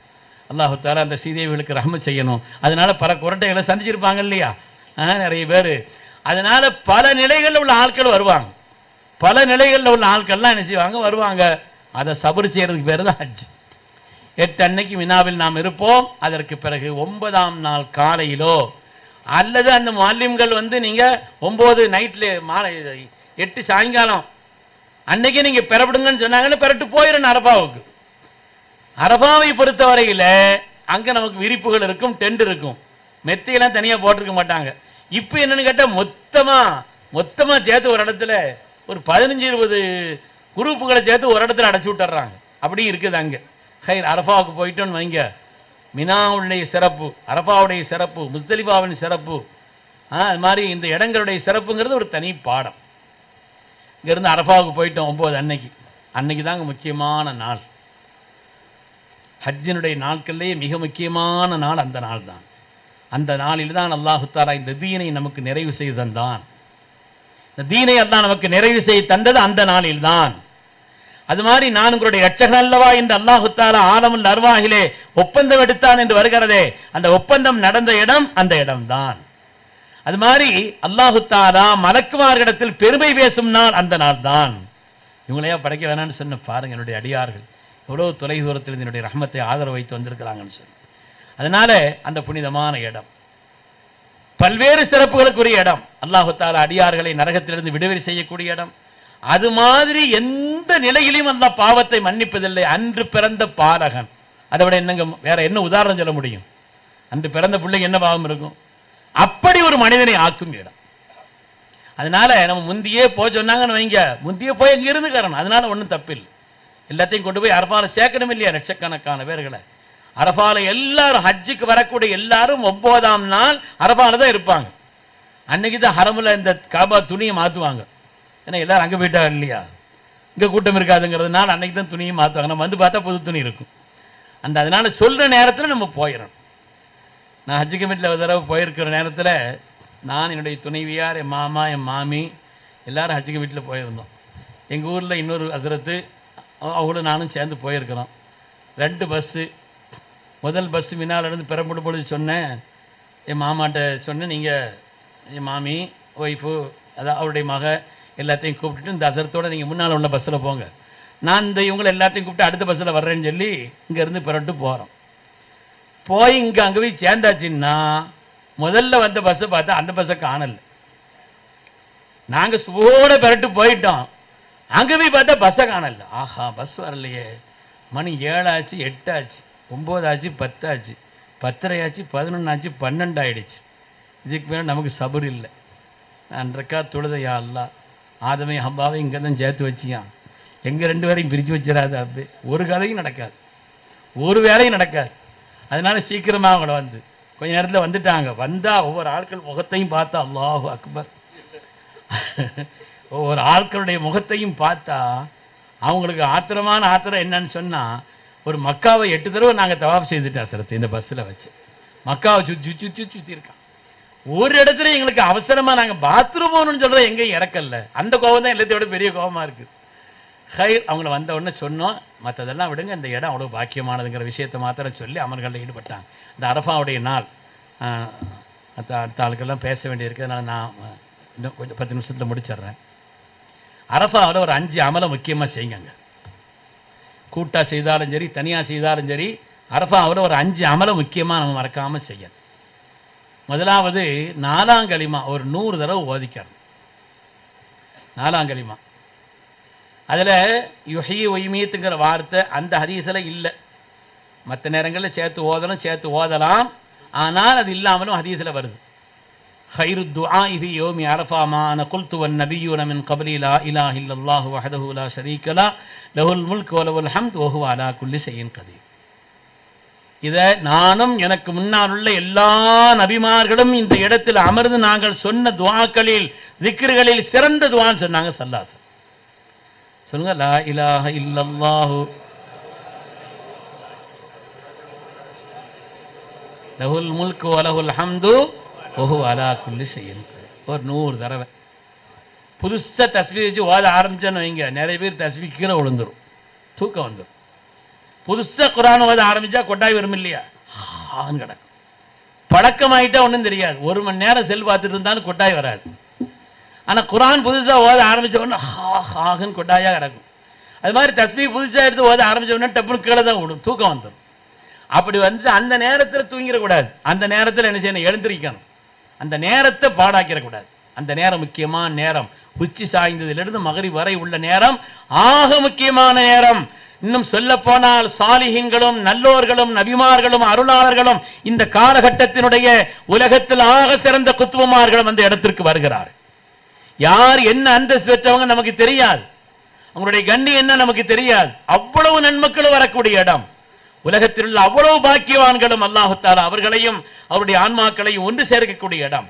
அல்லாஹ் தஆலா அந்த சீதேவிகளுக்கு ரஹ்மத் செய்யணும். அதனால பல கொரட்டைகளை சந்திச்சிருப்பாங்க இல்லையா நிறைய பேர். அதனால பல நிலைகளில் உள்ள ஆட்கள் வருவாங்க, பல நிலைகளில் உள்ள ஆட்கள்லாம் என்ன செய்வாங்க வருவாங்க. அதை சபர் செய்யறதுக்கு பேர் தான் ஹஜ். 8 அன்னைக்கு மினாவில் நாம் இருப்போம். அதற்கு பிறகு 9ஆம் நாள் காலையிலோ அல்லது அந்த முஅல்லிம்கள் வந்து நீங்க 9 நைட்ல மாலை 8 சாயங்காலம் அன்னைக்கு நீங்க பெறப்படுங்கன்னு சொன்னாங்கன்னு பெறட்டு போயிடும் அரபாவுக்கு. அரபாவை பொறுத்தவரையில அங்க நமக்கு விரிப்புகள் இருக்கும், டென்ட் இருக்கும், மெத்தையெல்லாம் தனியா போட்டிருக்க மாட்டாங்க. இப்போ என்னன்னு கேட்டா மொத்தமா சேர்த்து ஒரு இடத்துல ஒரு 15-20 குரூப்புகளை சேர்த்து ஒரு இடத்துல அடைச்சி விட்டுறாங்க. அப்படி இருக்குது அங்கே. ஹைர், அரஃபாவுக்கு போயிட்டோன்னு வைங்க, மினாவுடைய சிறப்பு, அரஃபாவுடைய சிறப்பு, முஸ்தலிஃபாவின் சிறப்பு, அது மாதிரி இந்த இடங்களுடைய சிறப்புங்கிறது ஒரு தனி பாடம். இங்கேருந்து அரஃபாவுக்கு போயிட்டோம் 9 அன்னைக்கு தாங்க முக்கியமான நாள். ஹஜ்ஜினுடைய நாட்கள்லேயே மிக முக்கியமான நாள் அந்த நாள் தான். அந்த நாளில் தான் அல்லாஹ் தஆலா இந்த தீனை நமக்கு நிறைவு செய்து தந்தான். இந்த தீனை அல்லாஹ் நமக்கு நிறைவு செய்து தந்தது அந்த நாளில் தான். அது மாதிரி நான் உங்களுடைய இரட்சகன் அல்லவா என்று அல்லாஹ் தஆலா ஆலமுல் அர்வாஹிலே ஒப்பந்தம் எடுத்தான் என்று வருகிறதே, அந்த ஒப்பந்தம் நடந்த இடம் அந்த இடம்தான். அது மாதிரி அல்லாஹ் தஆலா மலக்குமார்களிடத்தில் பெருமை பேசும் நாள் அந்த நாள் தான். இவங்களையா படைக்க வேணாம்னு சொன்ன பாருங்க, என்னுடைய அடியார்கள் எவ்வளோ தொலை தூரத்தில் என்னுடைய ரஹ்மத்தை ஆதரவு வைத்து வந்திருக்கிறாங்கன்னு சொல்லி. அதனால அந்த புனிதமான இடம் பல்வேறு சிறப்புகளுக்குரிய இடம். அல்லாஹ் தஆலா அடியார்களை நரகத்திலிருந்து விடுதலை செய்யக்கூடிய இடம். அது மாதிரி எந்த நிலையிலும் அல்லாஹ் பாவத்தை மன்னிப்பதில்லை. அன்று பிறந்த பாலகன், அதை விட என்னங்க வேற என்ன உதாரணம் சொல்ல முடியும்? அன்று பிறந்த பிள்ளைக்கு என்ன பாவம் இருக்கும்? அப்படி ஒரு மனிதனை ஆக்கும் இடம். அதனால நம்ம முந்தியே போய் சொன்னாங்கன்னு வைங்க, முந்தியே போய் அங்கே இருந்துக்கிறோம். அதனால ஒன்றும் தப்பில்லை. எல்லாத்தையும் கொண்டு போய் அரபால சேர்க்கணும் இல்லையா? லட்சக்கணக்கான பேர்களை அரபால எல்லாரும் ஹஜ்ஜுக்கு வரக்கூடிய எல்லாரும் 9ஆம் நாள் அரபால தான் இருப்பாங்க. அன்னைக்கு தான் ஹரமுல இந்த காபா துணியை மாற்றுவாங்க. ஏன்னா எல்லாரும் அங்கே போயிட்டாங்க இல்லையா, இங்கே கூட்டம் இருக்காதுங்கிறதுனால அன்னைக்கு தான் துணியை மாற்றுவாங்க. நம்ம வந்து பார்த்தா புது துணி இருக்கும். அதனால சொல்கிற நேரத்தில் நம்ம போயிடணும். நான் ஹஜ்ஜு கமிட்டியில் ஒரு தடவை போயிருக்கிற நேரத்தில் நான் என்னுடைய துணைவியார், என் மாமா, என் மாமி எல்லாரும் ஹஜ்ஜு கமிட்டியில் போயிருந்தோம். எங்கள் ஊரில் இன்னொரு ஹஸ்ரத்து அவங்களும் நானும் சேர்ந்து போயிருக்கிறோம். 2 பஸ்ஸு. முதல் பஸ்ஸு மினாலிருந்து பெரம்புடும் பொழுது சொன்னேன், என் மாமாட்ட சொன்னேன், நீங்கள் என் மாமி ஒய்ஃபு அதான் அவருடைய மக எல்லாத்தையும் கூப்பிட்டுட்டு இந்த அசரத்தோடு நீங்கள் முன்னால் உள்ள பஸ்ஸில் போங்க, நான் இந்த இவங்களை எல்லாத்தையும் கூப்பிட்டு அடுத்த பஸ்ஸில் வர்றேன்னு சொல்லி இங்கேருந்து பிறட்டு போகிறோம். போய் இங்கே அங்கே போய் சேர்ந்தாச்சுன்னா முதல்ல வந்த பஸ்ஸை பார்த்தா அந்த பஸ்ஸை காணலை. நாங்கள் சுவோட பிறட்டு போயிட்டோம். அங்கே போய் பார்த்தா பஸ்ஸை காணல. ஆஹா, பஸ் வரலையே. மணி 7 ஆச்சு, 8 ஆச்சு, 9 ஆச்சு, 10 ஆச்சு, 10:30 ஆச்சு, 11 ஆச்சு, 12 ஆயிடுச்சு. இதுக்கு மேலே நமக்கு சபர் இல்லை. நான் ரக்கா தொழுத, யா அல்லாஹ் ஆதமை ஹவ்வாவை இங்கே தான் சேர்த்து வச்சியான், எங்கள் 2 பேரையும் பிரித்து வச்சிடாது. அப்படி ஒரு கதையும் நடக்காது, ஒரு வேலையும் நடக்காது. அதனால சீக்கிரமாக அவங்கள வந்து கொஞ்ச நேரத்தில் வந்துட்டாங்க. வந்தால் ஒவ்வொரு ஆட்கள் முகத்தையும் பார்த்தா அல்லாஹு அக்பர், ஒவ்வொரு ஆட்களுடைய முகத்தையும் பார்த்தா அவங்களுக்கு ஆத்திரமான ஆத்திரம் என்னன்னு சொன்னால், ஒரு மக்காவை 8 தடவை நாங்கள் தவாப் செய்துட்டா சரத்து இந்த பஸ்ஸில் வச்சு மக்காவை சுற்றி இருக்கான். ஒரு இடத்துல எங்களுக்கு அவசரமாக நாங்கள் பாத்ரூம் போகணும்னு சொல்கிற எங்கேயும் இறக்கல. அந்த கோபம் தான் எல்லாத்தையோட பெரிய கோபமாக இருக்குது. ஹைர் அவங்கள வந்த உடனே சொன்னோம், மற்றதெல்லாம் விடுங்க, இந்த இடம் அவ்வளோ பாக்கியமானதுங்கிற விஷயத்தை மாத்திரம் சொல்லி அமர்களில் ஈடுபட்டாங்க. இந்த அரஃபாவுடைய நாள் அடுத்த ஆளுக்கெல்லாம் பேச வேண்டியிருக்கு, அதனால் நான் இன்னும் கொஞ்சம் 10 நிமிஷத்தில் முடிச்சிட்றேன். அரஃபாவில் ஒரு 5 அமலை முக்கியமாக செய்யுங்க. கூட்டாக செய்தாலும் சரி, தனியாக செய்தாலும் சரி, அரஃபாவில் ஒரு 5 அமலை முக்கியமாக நம்ம மறக்காமல் செய்யணும். முதலாவது 4ஆம் கலிமா ஒரு 100 தடவை ஓதிக்கணும். 4ஆம் கலிமா அதில் யுஹி ஒய்மீத்துங்கிற வார்த்தை அந்த ஹதீஸில் இல்லை. மற்ற நேரங்களில் சேர்த்து ஓதலாம், ஆனால் அது இல்லாமலும் ஹதீஸில் வருது. خير الدعاء في يوم عرفة ما أنا قلت والنبيون من قبلي لا إله إلا الله وحده لا شريك له له الملك وله الحمد وهو على كل شيء قدير. இதை நானும் எனக்கு முன்னால் உள்ள எல்லா நபிமார்களும் இந்த இடத்தில் அமர்ந்து நாங்கள் சொன்ன துஆக்களில் திக்ர்களில் சிறந்த துஆன்னு சொன்னாங்க. ஸல்லல்லாஹு சொல்லுங்க, லா இலாஹ இல்லல்லாஹு லஹுல் முல்கு வ லஹுல் ஹம்து வஹுவ அலா குல்லி ஷைஇன் கதீர். ஒரு 100 தடவை புதுசாக தஸ்பீஹ் வச்சு ஓத ஆரம்பிச்சேன்னு வைங்க, நிறைய பேர் தஸ்பீஹ் கீழே விழுந்துடும், தூக்கம் வந்துடும். புதுசாக குர்ஆன் ஓத ஆரம்பித்தா கொட்டாய் வரும் இல்லையா, ஹான்னு கிடக்கும். பழக்கமாயிட்டா ஒன்றும் தெரியாது, 1 மணி நேரம் செல் பார்த்துட்டு இருந்தாலும் கொட்டாய் வராது. ஆனால் குர்ஆன் புதுசாக ஓத ஆரம்பித்த உடனே ஹான்னு கொட்டாயாக கிடக்கும். அது மாதிரி தஸ்பீஹ் புதுசாக எடுத்து ஓத ஆரம்பித்த உடனே டப்புனு கீழே தான் விடும், தூக்கம் வந்துடும். அப்படி வந்து அந்த நேரத்தில் தூங்கிடக்கூடாது, அந்த நேரத்தில் என்ன செய்யணும், எழுந்திரிக்கணும். அந்த நேரத்தை பாடாக்கிடக்கூடாது. அந்த நேரம் முக்கியமான நேரம், உச்சி சாய்ந்ததிலிருந்து மகரிப் வரை உள்ள நேரம் ஆக முக்கியமான நேரம். இன்னும் சொல்ல போனால் சாலிஹீன்களும் நல்லோர்களும் நபிமார்களும் அருளாளர்களும் இந்த காலகட்டத்தினுடைய உலகத்தில் ஆக சிறந்த குத்துவமார்களும் அந்த இடத்திற்கு வருகிறார். யார் என்ன அந்தஸ்து பெற்றவங்க நமக்கு தெரியாது, அவங்களுடைய கண்ணியம் என்ன நமக்கு தெரியாது. அவ்வளவு நன்மக்களும் வரக்கூடிய இடம், உலகத்தில் உள்ள அவ்வளவு பாக்கியவான்களும் அல்லாஹ் தஆலா அவர்களையும் அவருடைய ஆன்மாக்களையும் ஒன்று சேர்க்கக்கூடிய இடம்,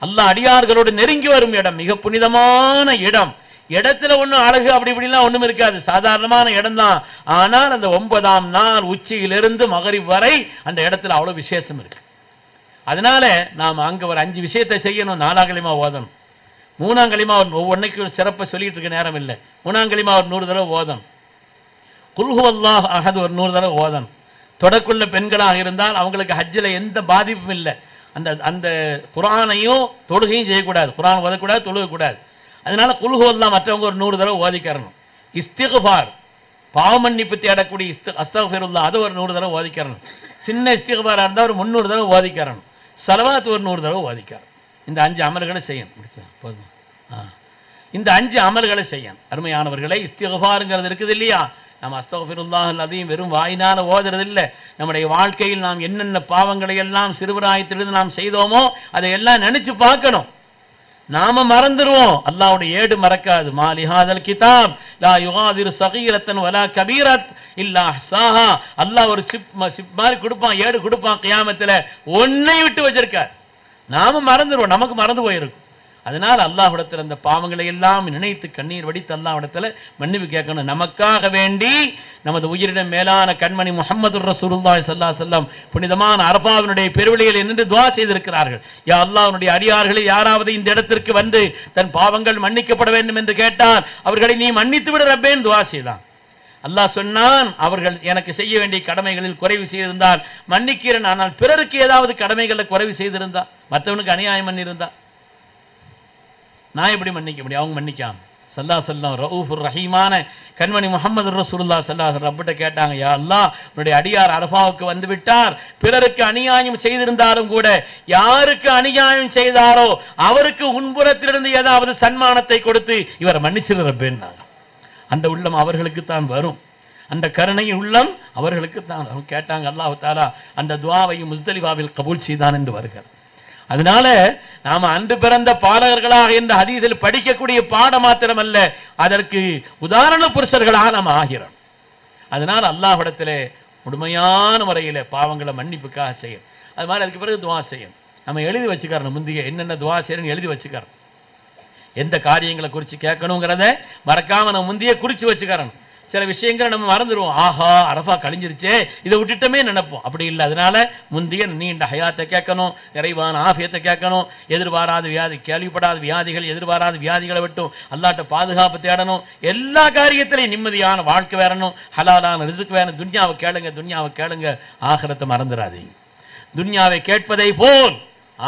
அல்லாஹ் அடியார்களோடு நெருங்கி வரும் இடம், மிக புனிதமான இடம். இடத்துல ஒன்றும் அழகு அப்படி இப்படிலாம் ஒன்றும் இருக்காது, சாதாரணமான இடம் தான். ஆனால் அந்த 9ஆம் நாள் உச்சியிலிருந்து மகரிப் வரை அந்த இடத்துல அவ்வளோ விசேஷம் இருக்கு. அதனால நாம் அங்கே ஒரு 5 விஷயத்தை செய்யணும். 4ஆம் கலிமா ஓதணும், 3ஆம் கலிமா ஒவ்வொன்றைக்கு ஒரு சிறப்பை சொல்லிட்டு இருக்க நேரம் இல்லை. 3ஆம் கலிமா ஒரு 100 தடவை ஓதணும். குல் ஹுவல்லாஹ் அஹத் ஒரு 100 தடவை ஓதணும். தொடக்குள்ள பெண்களாக இருந்தால் அவங்களுக்கு ஹஜ்ஜில் எந்த பாதிப்பும் இல்லை. அந்த குர்ஆனையும் தொழுகையும் செய்யக்கூடாது, குர்ஆன் ஓதக்கூடாது, தொழுகக்கூடாது. அதனால குல் ஹுவல்லாஹ் மற்றவங்க ஒரு 100 தடவை ஓதிக்கிறணும். இஸ்திக்ஃபார் பாவ மன்னிப்பு தேடக்கூடிய அஸ்தக்ஃபிருல்லாஹ் அது ஒரு 100 தடவை ஓதிக்கிறணும். சின்ன இஸ்திக்ஃபாராக இருந்தால் ஒரு 300 தடவை ஓதிக்கிறணும். ஸலவாத் ஒரு 100 தடவை ஓதிக்கிறணும். இந்த 5 அமல்களை செய்யணும். போதுமா? இந்த 5 அமல்களை செய்யணும். அருமையானவர்களை, இஸ்திக்ஃபாருங்கிறது இருக்குது இல்லையா, நம்ம அஸ்தக்ஃபிருல்லாஹ் அதையும் வெறும் வாயினால ஓதுறது இல்லை. நம்முடைய வாழ்க்கையில் நாம் என்னென்ன பாவங்களை எல்லாம் சிறுபிராயத்திலிருந்து நாம் செய்தோமோ அதையெல்லாம் நினைச்சு பார்க்கணும். நாம மறந்துடுவோம், அல்லாஹ்வுடைய ஏடு மறக்காது. மாலி ஹாதல் கிதாப் லா யுகாதிரு ஸகீரத்தன் வலா கபீரத் இல்லா அஹ்ஸாஹா. அல்லாஹ் ஒரு சிப் மாதிரி கொடுப்பான், ஏடு கொடுப்பான், கியாமத்தில் ஒன்னை விட்டு வச்சிருக்கார். நாம மறந்துடுவோம், நமக்கு மறந்து போயிருக்கும். அதனால் அல்லாஹ்விடத்தில் அந்த பாவங்களை எல்லாம் நினைத்து கண்ணீர் வடித்து அல்லாஹ்விடத்தில் மன்னிப்பு கேட்கணும். நமக்காக வேண்டி நமது உயிரிடம் மேலான கண்மணி முஹம்மது ரசூலுல்லாஹி ஸல்லல்லாஹு அலைஹி வஸல்லம் புனிதமான அரஃபாவினுடைய பெருவெளியில் நின்று துஆ செய்திருக்கிறார்கள். யா அல்லாஹ்வுடைய அடியார்களில் யாராவது இந்த இடத்திற்கு வந்து தன் பாவங்கள் மன்னிக்கப்பட வேண்டும் என்று கேட்டால் அவர்களை நீ மன்னித்து விட ரப்பேன்னு துஆ செய்தான். அல்லாஹ் சொன்னான், அவர்கள் எனக்கு செய்ய வேண்டிய கடமைகளில் குறைவு செய்திருந்தால் மன்னிக்கிறேன், ஆனால் பிறருக்கு ஏதாவது கடமைகளில் குறைவு செய்திருந்தா, மற்றவனுக்கு அநியாயம் பண்ணியிருந்தா நான் எப்படி மன்னிக்க முடியும்? அவங்க மன்னிக்காம ஸல்லல்லாஹு அலைஹி வஸல்லம் ரഊஃபுர் ரஹீமான கண்மணி முஹம்மது ரசூலுல்லாஹி ஸல்லல்லாஹு அலைஹி வஸல்லம் ரப்பிட்ட கேட்டாங்க, யா அல்லாஹ், உன்னுடைய அடியார் அரஃபாவுக்கு வந்து விட்டார், பிறருக்கு அநியாயம் செய்திருந்தாலும் கூட யாருக்கு அநியாயம் செய்தாரோ அவருக்கு உன்புறத்திலிருந்து ஏதாவது சன்மானத்தை கொடுத்து இவரை மன்னிச்சிரு ரப்பேன்னாங்க. அந்த உள்ளம் அவர்களுக்கு தான் வரும், அந்த கருணையின் உள்ளம் அவர்களுக்கு தான். கேட்டாங்க, அல்லாஹ் தஆலா அந்த துஆவையும் முஸ்தலிஃபாவில் கபூல் செய்தான் என்று வருகிறது. அதனால நாம அன்று பிறந்த பாலகர்களாக இந்த ஹதீஸில் படிக்கக்கூடிய பாடம் மாத்திரமல்ல, அதற்கு உதாரண புருஷர்களாக நாம் ஆகிறோம். அதனால் அல்லாஹ்விடத்திலே முழுமையான முறையில் பாவங்களை மன்னிப்புக்காக செய்யும். அது மாதிரி அதுக்கு பிறகு துஆ செய்யும். நம்ம எழுதி வச்சுக்கிறோம், முந்தைய என்னென்ன துஆ செய்யணும்னு எழுதி வச்சுக்கிறோம். எந்த காரியங்களை குறித்து கேட்கணுங்கிறத மறக்காம நம்ம முந்தைய குறித்து வச்சுக்கிறோம். சில விஷயங்களை நம்ம மறந்துடுவோம். ஆஹா, அரஃபா கழிஞ்சிருச்சே, இதை விட்டுட்டோமே நினைப்போம். அப்படி இல்லை. அதனால முந்தைய நீண்ட ஹயாத்தை கேட்கணும், நிறைவான ஆஃபியத்தை கேட்கணும், எதிர்பாராத வியாதி, கேள்விப்படாத வியாதிகள், எதிர்பாராத வியாதிகளை விட்டும் அல்லாட்ட பாதுகாப்பு தேடணும். எல்லா காரியத்திலையும் நிம்மதியான வாழ்க்கை வரணும், ஹலாலான ரிஸ்க் வேணும். துன்யாவை கேளுங்க, துன்யாவை கேளுங்க, ஆகிரத்தை மறந்துடாதீங்க. துன்யாவை கேட்பதை போல்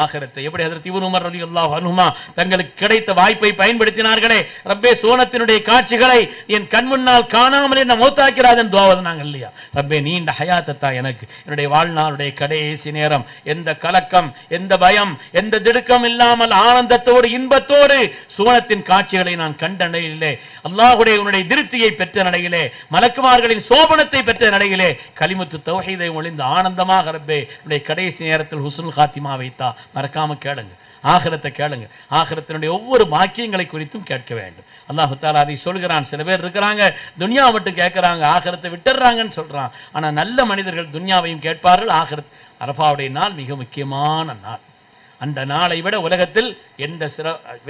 ஆகிரத்தை எப்படி ஹஜ்ரத் இப்னு உமர் ரலியல்லாஹு அன்ஹுமா தங்களுக்கு கிடைத்த வாய்ப்பை பயன்படுத்தினார்களே, ரப்பே சோனத்தினுடைய காட்சிகளை என் கண் முன்னால் காணாமல் என்ன மௌத்தாக்கிறாதன் துஆவது நாங்கள் இல்லையா? ரப்பே நீண்ட ஹயாத்தத்தா எனக்கு, என்னுடைய வாழ்நாளுடைய கடைசி நேரம் எந்த கலக்கம், எந்த பயம், எந்த திடுக்கம் இல்லாமல் ஆனந்தத்தோடு இன்பத்தோடு சோனத்தின் காட்சிகளை நான் கண்ட நிலையிலே, அல்லாஹ்வுடைய உன்னுடைய திருப்தியை பெற்ற நிலையிலே, மலக்குமார்களின் சோபனத்தை பெற்ற நிலையிலே, கலிமத்து தௌஹீதை ஒளிந்த ஆனந்தமாக ரப்பே என்னுடைய கடைசி நேரத்தில் ஹுஸ்னுல் காத்திமா வைத்தா. மறக்காம கேளுங்க, ஆகிரத்தை கேளுங்க. ஆகிரத்தினுடைய ஒவ்வொரு பாக்கியங்களை குறித்தும் கேட்க வேண்டும். அல்லாஹ் தஆலா அதை சொல்கிறான். சில பேர் இருக்கிறாங்க துன்யா மட்டும் கேட்கிறாங்க, ஆகிரத்தை விட்டுறாங்கன்னு சொல்றான். ஆனா நல்ல மனிதர்கள் துன்யாவையும் கேட்பார்கள். ஆகிரத் அரஃபாவுடைய நாள் மிக முக்கியமான நாள். அந்த நாளை விட உலகத்தில்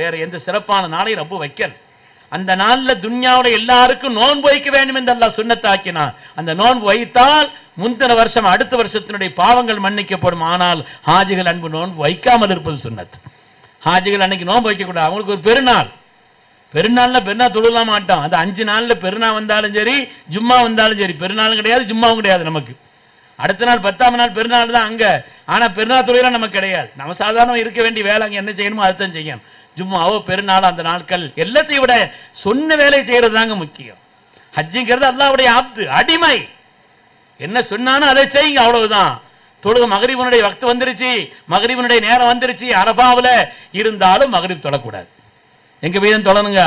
வேற எந்த சிறப்பான நாளை ரப்பு வைக்கல். அந்த நாள்ல துன்யாவுடைய எல்லாருக்கும் நோன்பு வைக்க வேண்டும் என்று அல்லாஹ் சுன்னத்தாக்கினான். அந்த நோன்பு வைத்தால் முந்தின வருஷம் அடுத்த வருஷத்தினுடைய பாவங்கள் மன்னிக்கப்படும். ஆனால் ஹாஜிகள் அன்பு நோன்பு வைக்காமல் இருப்பது சுன்னத். ஹாஜிகள் அன்னைக்கு நோன்பு வைக்க கூடாது. அவங்களுக்கு ஒரு பெருநாள், பெருநாள்ல பெருநாள் தொழுல மாட்டோம். அது 5 நாள்ல பெருநாள் வந்தாலும் சரி, ஜும்மா வந்தாலும் சரி, பெருநாளும் கிடையாது, ஜும்மாவும் கிடையாது. நமக்கு அடுத்த நாள் 10ஆம் நாள் பெருநாள் தான் அங்க. ஆனா பெருநாள் தொழிலாம் நமக்கு கிடையாது. நம்ம சாதாரண இருக்க வேண்டிய வேலை அங்க என்ன செய்யணுமோ அதுதான் செய்யணும். ஜும்மாவோ பெருநாள் அந்த நாட்கள் எல்லாத்தையும் விட சொன்ன வேலை செய்யறது தாங்க முக்கியம். ஹஜ்ஜுங்கிறது அல்லாஹ்வுடைய அப்து, அடிமை. என்ன சொன்னாலும் அதை செய்யுங்க, அவ்வளவுதான். தொழுக மகரிபனுடைய வக்து வந்துருச்சு, மகரிபனுடைய நேரம் வந்துருச்சு, அரபாவில் இருந்தாலும் மகரிப் தொழக்கூடாது. எங்க போய் தான் தொழணுங்க?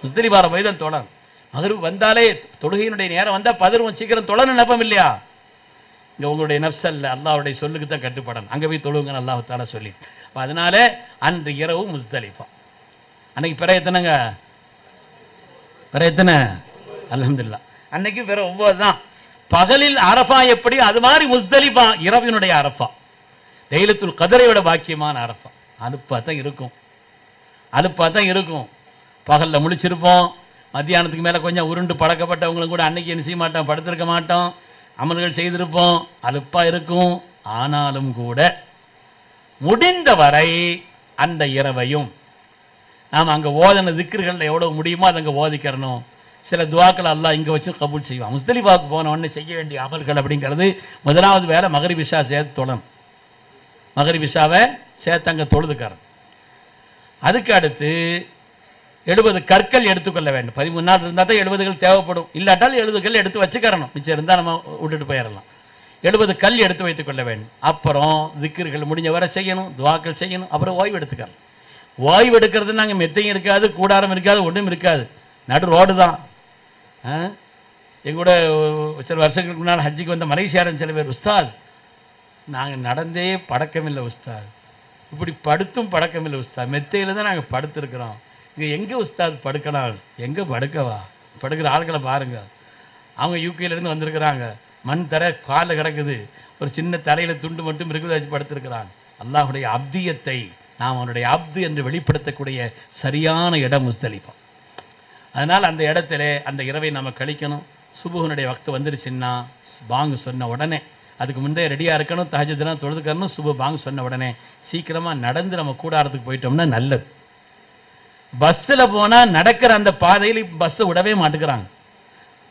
முஸ்தலிஃபால போய் தான் தொழணும். மகரிப் வந்தாலே தொழுகையினுடைய நேரம் வந்தா பதிரும் சீக்கிரம் தொழணும் நினைப்போம் இல்லையா? இங்க உங்களுடைய நஃப்ஸல்ல அல்லாஹ்வுடைய சொல்லுக்கு தான் கட்டுப்படணும். அங்க போய் தொழுவுங்க அல்லாஹ் தஆலா சொல்லி. அதனால அன்று இரவு முஸ்தலிஃபா. அன்னைக்கு பிற எத்தனைங்க? பிற எத்தனை? அல்ஹம்துலில்லாஹ். அன்னைக்கு பிற 9 தான். பகலில் அரஃபா எப்படி, அது மாதிரி முஸ்தலிஃபா இரவினுடைய அரஃபா. லைலத்துல் கத்ரை விட பாக்கியமான அரஃபா. அலுப்பா தான் இருக்கும், அலுப்பா தான் இருக்கும். பகல்ல முழிச்சிருப்போம், மத்தியானத்துக்கு மேல கொஞ்சம் உருண்டு பழக்கப்பட்டவங்களும் கூட அன்னைக்கு என்ன செய்ய மாட்டோம், படுத்திருக்க மாட்டோம், அமல்கள் செய்திருப்போம், அலுப்பா இருக்கும். ஆனாலும் கூட முடிந்தவரை அந்த இரவையும் நாம் அங்கே ஓதன திக்ர்கள் எவ்வளவு முடியுமோ அதை அங்கே ஓதிக்கிறணும். சில துவாக்கள் அல்லாஹ் இங்கே வச்சு கபூல் செய்வான். முஸ்தலிஃபாவுக்கு போன உடனே செய்ய வேண்டிய அமல்கள் அப்படிங்கிறது முதலாவது வேலை மகரிப் இஷா சேர்த்து தொழணும். மகரிப் இஷாவை சேர்த்து அங்கே தொழுதுக்காரன். அதுக்கு அடுத்து 70 கற்கள் எடுத்துக்கொள்ள வேண்டும். 13 நாள் இருந்தால் தான் 70 கல் தேவைப்படும். இல்லாட்டால் 70 கல் எடுத்து வச்சுக்கிறணும். மிச்சம் இருந்தால் நம்ம விட்டுட்டு போயிடலாம். 70 கல் எடுத்து வைத்துக் கொள்ள வேண்டும். அப்புறம் திக்ர்கள் முடிஞ்ச வரை செய்யணும், துவாக்கள் செய்யணும். அப்புறம் ஓய்வு எடுத்துக்கலாம். ஓய்வு எடுக்கிறது நாங்கள் மெத்தையும் இருக்காது, கூடாரம் இருக்காது, ஒன்றும் இருக்காது, நடு ரோடு தான். எங்கூட சில வருஷங்களுக்கு முன்னால் ஹஜ்ஜிக்கு வந்த மலேசியாரன் சில பேர், உஸ்தாத் நாங்கள் நடந்தே பழக்கமில்லை உஸ்தாத், இப்படி படுத்தும் பழக்கமில்லை உஸ்தாத், மெத்தையில் தான் நாங்கள் படுத்துருக்குறோம், இங்கே எங்கே உஸ்தாத் படுக்கலாம், எங்கே படுக்கவா, படுக்கிற ஆட்களை பாருங்க. அவங்க யூகேலேருந்து வந்திருக்கிறாங்க, மண் தர காலில் கிடக்குது, ஒரு சின்ன தலையில் துண்டு மட்டும் இருக்குது, வச்சு படுத்திருக்கிறாங்க. அல்லாஹுடைய அப்தியத்தை நாம் அவனுடைய அப்து என்று வெளிப்படுத்தக்கூடிய சரியான இடம் முஸ்தலிஃபா. அதனால் அந்த இடத்துல அந்த இரவை நம்ம கழிக்கணும். சுபுஹனுடைய வக்து வந்துருச்சுன்னா பாங்கு சொன்ன உடனே, அதுக்கு முன்னே ரெடியாக இருக்கணும், தஹஜ்ஜுதெல்லாம் தொழுதுக்கணும். சுபு பாங்கு சொன்ன உடனே சீக்கிரமாக நடந்து நம்ம கூடாரத்துக்கு போயிட்டோம்னா நல்லது. பஸ்ஸில் போனால் நடக்கிற அந்த பாதையில் பஸ்ஸை விடவே மாட்டுக்கிறாங்க,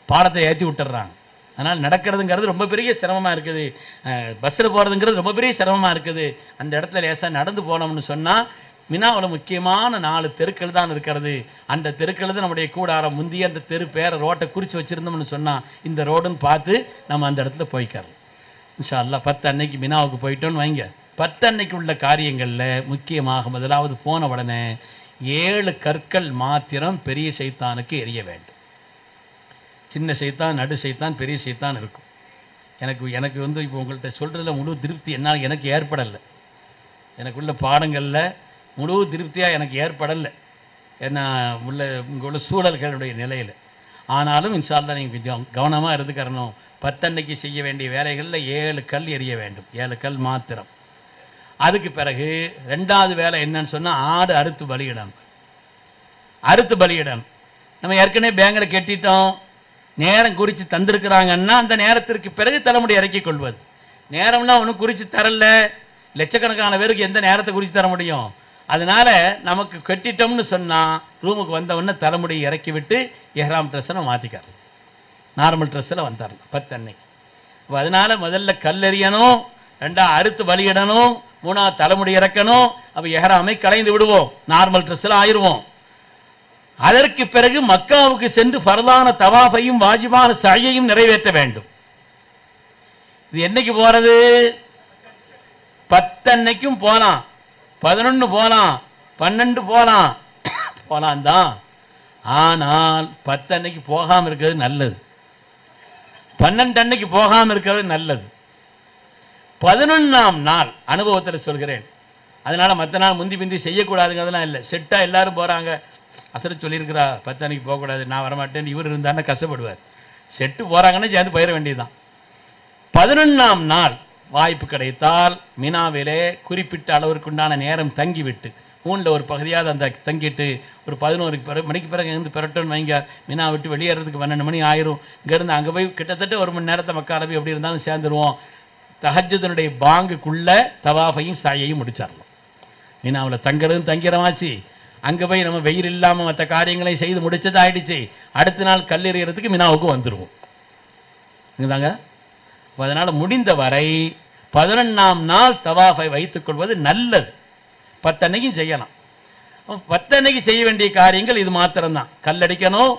பாலத்தை ஏற்றி விட்டுறாங்க. அதனால் நடக்கிறதுங்கிறது ரொம்ப பெரிய சிரமமாக இருக்குது, பஸ்ஸில் போகிறதுங்கிறது ரொம்ப பெரிய சிரமமாக இருக்குது. அந்த இடத்துல லேசாக நடந்து போனோம்னு சொன்னால், மினாவில் முக்கியமான 4 தெருக்கள் தான் இருக்கிறது. அந்த தெருக்கள் தான் நம்முடைய கூடாரம். முந்தைய அந்த தெரு பேரை ரோட்டை குறித்து வச்சுருந்தோம்னு சொன்னால் இந்த ரோடுன்னு பார்த்து நம்ம அந்த இடத்துல போய்க்கிறோம். இன்ஷா அல்லாஹ் 10 அன்னைக்கு மினாவுக்கு போயிட்டோன்னு வைங்க. 10 அன்னைக்கு உள்ள காரியங்களில் முக்கியமாக முதலாவது போன உடனே 7 கற்கள் மாத்திரம் பெரிய சைத்தானுக்கு எரிய வேண்டும். சின்ன சைத்தான், நடு சைத்தான், பெரிய சைத்தான் இருக்கும். எனக்கு வந்து இப்போ உங்கள்கிட்ட சொல்கிறதுல முழு திருப்தி என்னால் எனக்கு ஏற்படலை. எனக்குள்ள பாடங்களில் முழு திருப்தியாக எனக்கு ஏற்படலை, ஏன்னா இங்கே உள்ள சூழல்களுடைய நிலையில். ஆனாலும் இன்ஷா அல்லாஹ் நீங்கள் கொஞ்சம் கவனமாக இருந்துக்கிறணும். 10 அன்னைக்கு செய்ய வேண்டிய வேலைகளில் 7 கல் எரிய வேண்டும், 7 கல் மாத்திரம். அதுக்கு பிறகு 2வது வேலை என்னன்னு சொன்னால், ஆடு அறுத்து பலியிடணும். அறுத்து பலியிடணும். நம்ம ஏற்கனவே பேங்கில் கட்டிட்டோம், நேரம் குறித்து தந்திருக்கிறாங்கன்னா அந்த நேரத்திற்கு பிறகு தலைமுடி இறக்கிக் கொள்வது. நேரம்னா ஒன்றும் குறித்து தரல, லட்சக்கணக்கான பேருக்கு எந்த நேரத்தை குறித்து தர முடியும்? அதனால நமக்கு கட்டிட்டோம்னு சொன்னால் ரூமுக்கு வந்தவொடனே தலைமுடியை இறக்கி விட்டு எஹ்ராம் ட்ரெஸ்ஸை மாற்றிக்காரு, நார்மல் ட்ரெஸ்ஸில் வந்தார் 10 அன்னைக்கு. அதனால முதல்ல கல்லெறியணும், 2 அறுத்து பலியிடணும், 3 தலைமுடி இறக்கணும். அப்போ எஹ்ராமை கலைந்து விடுவோம், நார்மல் ட்ரெஸ்ஸில் ஆயிடுவோம். அதற்கு பிறகு மக்காவுக்கு சென்று ஃபர்லான தவாஃபையும் வாஜிபான சஅயையும் நிறைவேற்ற வேண்டும். இது என்னைக்கு போறது? 10 அன்னைக்கும் போலாம், 11 போலாம், 12 போலாம் தான். ஆனால் 10 அன்னைக்கு போகாம இருக்கிறது நல்லது, 12 அன்னைக்கு போகாம இருக்கிறது நல்லது. 11ஆம் நாள் அனுபவத்தில் சொல்கிறேன். அதனால மற்ற நாள் முந்தி பிந்தி செய்யக்கூடாதுங்க, அதெல்லாம் இல்லை. செட்டா எல்லாரும் போறாங்க, அசர சொல்லியிருக்கிறா 10 அன்னைக்கு போகக்கூடாது, நான் வரமாட்டேன், இவர் இருந்தாருன்னா கஷ்டப்படுவார். செட்டு போறாங்கன்னு சேர்ந்து போயிட வேண்டியதுதான். 11ஆம் நாள் வாய்ப்பு கிடைத்தால் மினாவிலே குறிப்பிட்ட அளவிற்குண்டான நேரம் தங்கிவிட்டு, 3 ஒரு பகுதியாக அந்த தங்கிட்டு ஒரு 11 மணிக்கு பிறகு இருந்து பெறட்டோன்னு வைங்க, மினா விட்டு வெளியேறதுக்கு 12 மணி ஆயிரும். இங்கேருந்து அங்கே போய் கிட்டத்தட்ட 1 மணி நேரத்தை மக்காரபி எப்படி இருந்தாலும் சேர்ந்துருவோம். தஹஜ்ஜுடைய பாங்குக்குள்ள தவாஃபையும் சஅயையும் முடிச்சிடலாம். மினாவில் தங்குறதும் தங்கிறமாச்சு, அங்கே போய் நம்ம வெயில் இல்லாமல் மற்ற காரியங்களையும் செய்து முடிச்சது ஆயிடுச்சு. அடுத்த நாள் கல்லெறியறதுக்கு மினாவுக்கு வந்துடுவோம். தாங்க. அதனால் முடிந்த வரை 11ஆம் நாள் தவாஃபை வைத்துக் கொள்வது நல்லது. 10 அன்னைக்கும் செய்யலாம். 10 அன்னைக்கு செய்ய வேண்டிய காரியங்கள் இது மாத்திரம்தான். கல்லடிக்கணும்,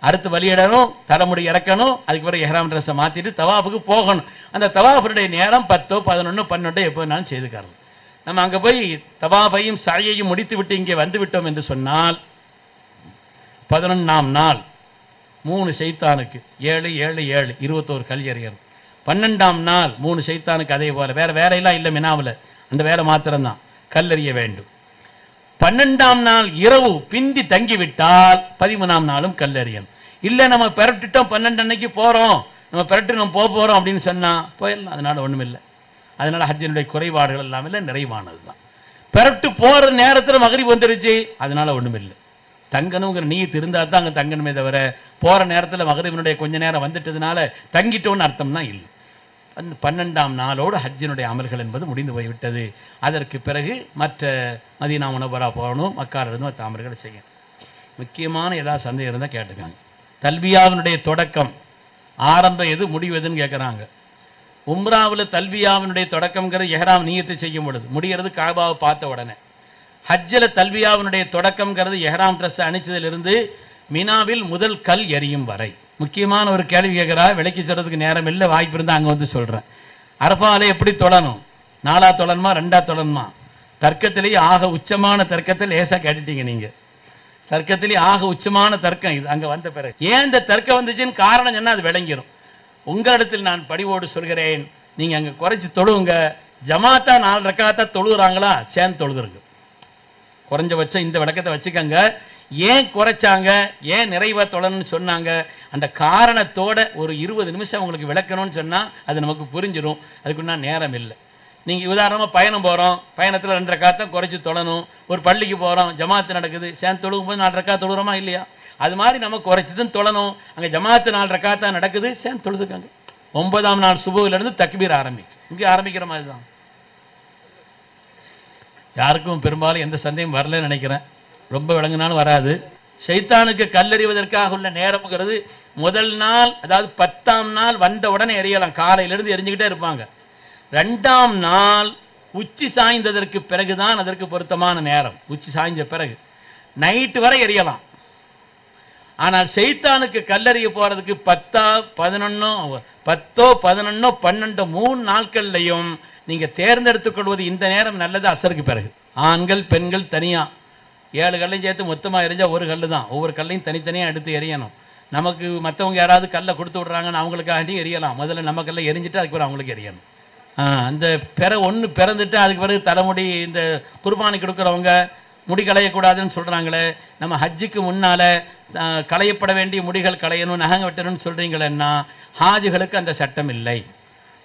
அறுத்து பலியிடணும், தலைமுடி இறக்கணும், அதுக்கு பிறகு எஹ்ராம் ட்ரெஸ்ஸை மாற்றிட்டு தவாஃபுக்கு போகணும். அந்த தவாஃபுடைய நேரம் 10, 11, 12 எப்போ வேணாலும் செய்துக்காரலாம். நம்ம அங்கே போய் தவாஃபையும் சஅயையும் முடித்து விட்டு இங்கே வந்து விட்டோம் என்று சொன்னால் 11ஆம் நாள் 3 ஷைத்தானுக்கு 7, 7, 7 21 கல் எறியணும். 12ஆம் நாள் 3 ஷைத்தானுக்கு அதே போல, வேற வேலையெல்லாம் இல்லை மினாவில், அந்த வேலை மாத்திரம்தான், கல்லெறிய வேண்டும். 12ஆம் நாள் இரவு பிந்தி தங்கிவிட்டால் 13ஆம் நாளும் கல்லெறியணும். இல்லை நம்ம பெரட்டிட்டோம் 12 அன்னைக்கு போகிறோம், நம்ம பெரட்டு நம்ம போகிறோம் அப்படின்னு சொன்னால் போயிடலாம், அதனால ஒன்றும் இல்லை. அதனால ஹஜ்ஜினுடைய குறைபாடுகள் எல்லாம் இல்லை, நிறைவானது தான். பெரட்டு போகிற நேரத்தில் மகரிப் வந்துருச்சு, அதனால ஒன்றும் இல்லை. தங்கணுங்கிற நீயத்து இருந்தால் தான் அங்கே தங்கணுமே தவிர போகிற நேரத்தில் மகரிபினுடைய கொஞ்ச நேரம் வந்துட்டதுனால தங்கிட்டோன்னு அர்த்தம்னா இல்லை. 12ஆம் நாளோடு ஹஜ்ஜினுடைய அமல்கள் என்பது முடிந்து போய்விட்டது. அதற்கு பிறகு மற்ற மதீனா முனவ்வரா போகணும், மக்காவிலிருந்து மற்ற அமல்களை செய்யணும். முக்கியமான ஏதாவது சந்தேகம் இருந்தால் கேட்டுக்காங்க. தல்பியாவினுடைய தொடக்கம் ஆரம்பம் எது, முடிவு எதுன்னு கேட்குறாங்க. உம்ராவில் தல்பியாவினுடைய தொடக்கம்ங்கிறது எஹ்ராம் நியத்து செய்யும் பொழுது, முடிகிறது காபாவை பார்த்த உடனே. ஹஜ்ஜில் தல்பியாவினுடைய தொடக்கம்ங்கிறது எஹ்ராம் ட்ரெஸ் அணிச்சதிலிருந்து மினாவில் முதல் கல் எறியும் வரை. முக்கியமான ஒரு கேள்வி கேட்குறா, விலைக்கு சொல்கிறதுக்கு நேரம் இல்லை, வாய்ப்பு இருந்தால் அங்கே வந்து சொல்கிறேன். அரஃபாவில் எப்படி தொழணும்? 4 தொழணுமா 2 தொழணுமா? தர்க்கத்திலேயே ஆக உச்சமான தர்க்கத்தில் லேசாக கேட்டுட்டீங்க நீங்கள். தர்க்கத்திலேயே ஆக உச்சமான தர்க்கம் இது. அங்கே வந்த பிறகு ஏன் இந்த தர்க்கம் வந்துச்சுன்னு காரணம் என்ன, அது விளங்கிடும். உங்களிடத்தில் நான் படிவோடு சொல்கிறேன், நீங்கள் அங்கே குறைச்சி தொழுவுங்க. ஜமாத்தா 4 ரக்காத்தா தொழுகிறாங்களா, சேர்ந்து தொழுதுருங்க. குறைஞ்சபட்சம் இந்த விளக்கத்தை வச்சுக்கோங்க. ஏன் குறைச்சாங்க, ஏன் நிறைவா தொழணும்னு சொன்னாங்க, அந்த காரணத்தோட ஒரு 20 நிமிஷம் உங்களுக்கு விளக்கணும்னு சொன்னால் அது நமக்கு புரிஞ்சிடும். அதுக்குன்னா நேரம் இல்லை. நீங்கள் உதாரணமாக பயணம் போகிறோம், பயணத்தில் 2 ரக்காத்தான் குறைச்சி தொழணும். ஒரு பள்ளிக்கு போகிறோம், ஜமாத்து நடக்குது, சேர்ந்து தொழுகும் போது 4 ரக்காத் தொழுகிறோமா இல்லையா? அது மாதிரி நம்ம குறைச்சி தான் தொழணும். அங்கே ஜமாத்து 4 ரக்காத்தான் நடக்குது, சேர்ந்து தொழுதுக்காங்க. 9ஆம் நாள் சுபுவிலிருந்து தக்பீர் ஆரம்பிக்கும். இங்கே ஆரம்பிக்கிற மாதிரி தான். யாருக்கும் பெரும்பாலும் எந்த சந்தேகம் வரலன்னு நினைக்கிறேன், ரொம்ப விளங்கினாலும் வராது. ஷைத்தானுக்கு கல்லெறிவதற்காக உள்ள நேரம்ங்கிறது முதல் நாள், அதாவது 10ஆம் நாள் வந்த உடனே எறியலாம், காலையிலிருந்து எரிஞ்சுக்கிட்டே இருப்பாங்க. 2ஆம் நாள் உச்சி சாய்ந்ததற்கு பிறகுதான் அதற்கு பொருத்தமான நேரம். உச்சி சாய்ந்த பிறகு நைட்டு வரை எறியலாம். ஆனால் ஷைத்தானுக்கு கல்லெறிய போறதுக்கு 10, 11, 12 3 நாட்கள்லையும் நீங்க தேர்ந்தெடுத்துக் கொள்வது இந்த நேரம் நல்லது. அசருக்கு பிறகு ஆண்கள் பெண்கள் தனியா 7 கல்லையும் சேர்த்து மொத்தமாக எரிஞ்சா ஒரு கல் தான். ஒவ்வொரு கல்லையும் தனித்தனியாக எடுத்து எரியணும். நமக்கு மற்றவங்க யாராவது கல்லை கொடுத்து விட்றாங்கன்னு அவங்களுக்காண்டி எரியலாம். முதல்ல நம்ம கல்லை எரிஞ்சிட்டு அதுக்கு பிறகு அவங்களுக்கு எரியணும். அந்த ஒன்று பிறந்துட்டு அதுக்கு பிறகு தலைமுடி இந்த குர்பானி கொடுக்குறவங்க முடி களையக்கூடாதுன்னு சொல்கிறாங்களே, நம்ம ஹஜ்ஜுக்கு முன்னால் களையப்பட வேண்டிய முடிகள் களையணும், நகங்க வெட்டணும்னு சொல்கிறீங்களேன்னா ஹாஜிகளுக்கு அந்த சட்டம் இல்லை.